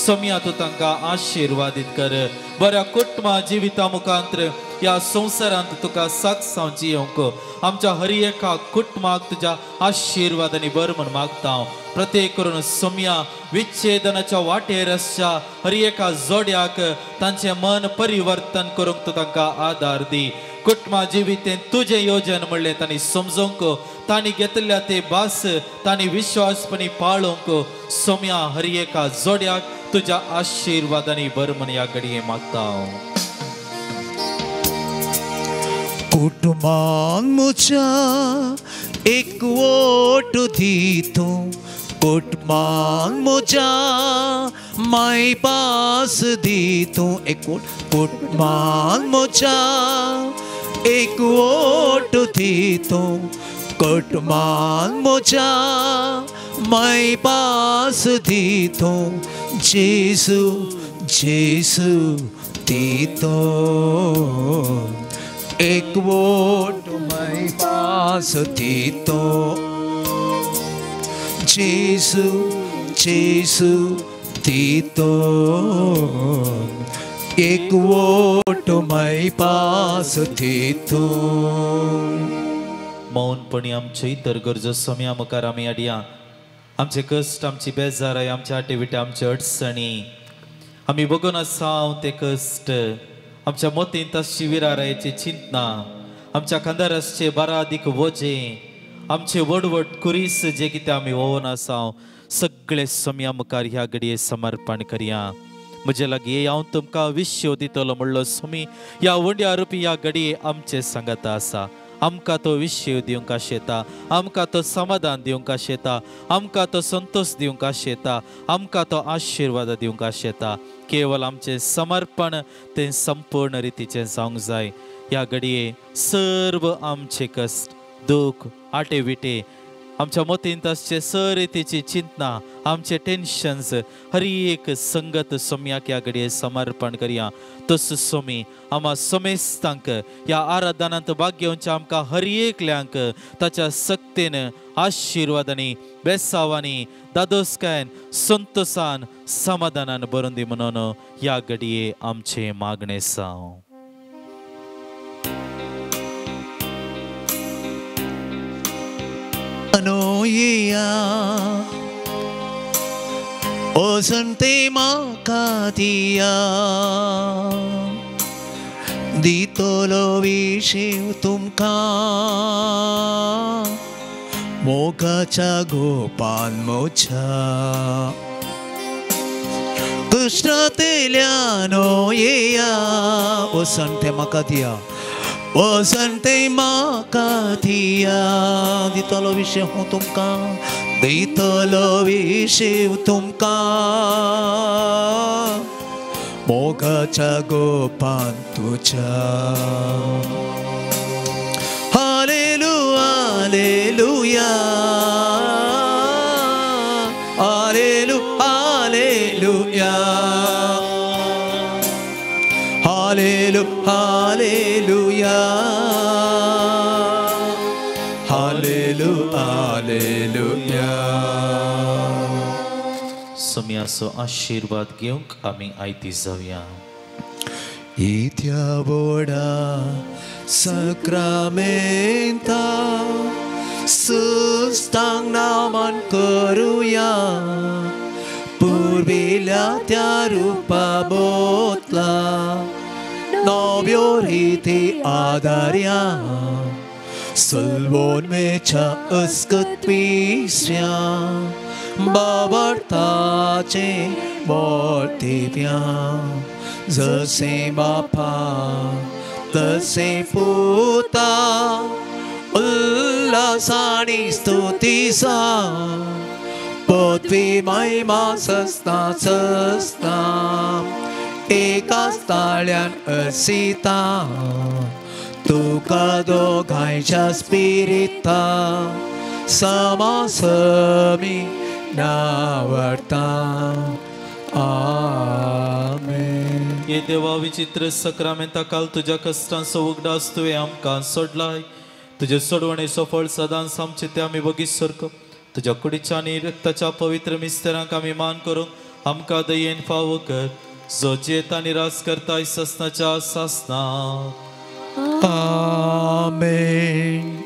सोम्या तूं तांकां आशिर्वादीत कर. बऱ्या कुटुंबा जिविता मुखांतर ह्या संवसारांत तुका साथ जियोंक आमच्या हर एका कुटुंबाक तुज्या आशिर्वादांनी बर म्हूण मागता हांव. प्रत्येक करून सोम्या विच्छेदनाच्या वाटेर आसच्या हर एका जोड्याक तांचे मन परिवर्तन करूंक तूं तांकां आदार दी. कुटुंबा जिवितें तुजें योजन म्हणलें तांणी समजूंक तांणी घेतल्या ते भास तांणी विश्वासपणी पाळूंक सोम्या हर एका जोड्याक तुज्या आशिर्वादांनी बर म्हूण ह्या घडये मागता हांव. कुटुंबांक म्हज्या एकवट दितो कुटुंबांक म्हज्या मायपास दितो एकवट कुटुंबांक म्हज्या एकवट दितो कुटुंबांक म्हज्या मायपास दितो जेसू जेसू दितो एकवट मायपास दितो जेसू जेसू दितो एकवट मायपास दितो. मौनपणी आमचे इतर गरजो सोम्या मुखार आमी हाडया. आमचे कश्ट आमची बेजाराय आमचे आटेविटे आमचे अडचणी आमी बघून आसा ते कश्ट आमच्या मोतीन तशी विरारायची चिंतना आमच्या खांदाराचे बारादीक वोजे आमचे वडवड कुरीस जे कितें आमी वोवन आसा सगळे सोम्या मुखार ह्या घडये समर्पण करया. म्हजे लागीं हांव तुमकां विश्व दितलो म्हणलो सोमी ह्या वंड्या रुपी ह्या घडये आमचे सांगात आसा. आमकां तो विश्व दिवंक आशेता आमकां तो समाधान दिवंक आशेता आमकां तो संतोष दिवंक आशेता आमकां तो आशिर्वाद दिवंक आशेता. केवळ आमचे समर्पण ते संपूर्ण रितीचें जावंक जाय. ह्या घडये सर्व आमचे कश्ट दूख आटेविटे आमच्या मोतीन तसचे सर रितीची चिंतना आमचे टेन्शन्स हर एक संगत सोम्याक ह्या घडये समर्पण करया. तस सोमी आम्हा समेस्तांक ह्या आराधनांत भाग घेवच्या आमकां हर एकल्यांक ताच्या सक्तीन आशिर्वादांनी बेसावांनी दादोसकायन संतोषान समाधानान भरून दी म्हणून ह्या घडये आमचे मागणे साव. वचन ते म्हाका दिया दितलो विशीव तुमकां मोगाच्या गोपान मोच्या कृष्णतेल्यान येया वचन ते म्हाका दिया वचन ते म्हाका दिया दितलो विशीव हांव तुमकां दितलो विशीव तुमकां मोगाच्या गोपान तुझ्या hallelujah hallelujah hallelujah hallelujah hallelujah hallelujah सोम्याचो आशीर्वाद घेवंक आमी आयती जावया इत्या बोडा सक्रामेंता सुस्तांग नामान करूया पूर्विल्या त्या रूपा बोतला नव्यो रीती आदार्या सल्वोन मेच्या अस्कत पिस्या बाबरताचे मोर्तिव्या जसे बापा तसे पुता उल्हासानी स्तुतीसा पदवी महिमा सस्ता सस्ता एकाच ताळ्यान असिता तुका दोगांयच्या स्पिरिता समासमी नावडता आमेन ये देवा विचित्र सक्रामेंता काल तुझ्या कष्टांचो उगडास तुवें आमकां सोडलाय तुजे सोडवणेचो फळ सदांच आमचे ते आमी बगीसर तुझ्या कुडीच्या आनी रक्ताच्या पवित्र मिस्तेरांक आमी मान करूंक आमकां दयेन फावो कर जो जेता निराश करताय ससनाच्या सासना आमेन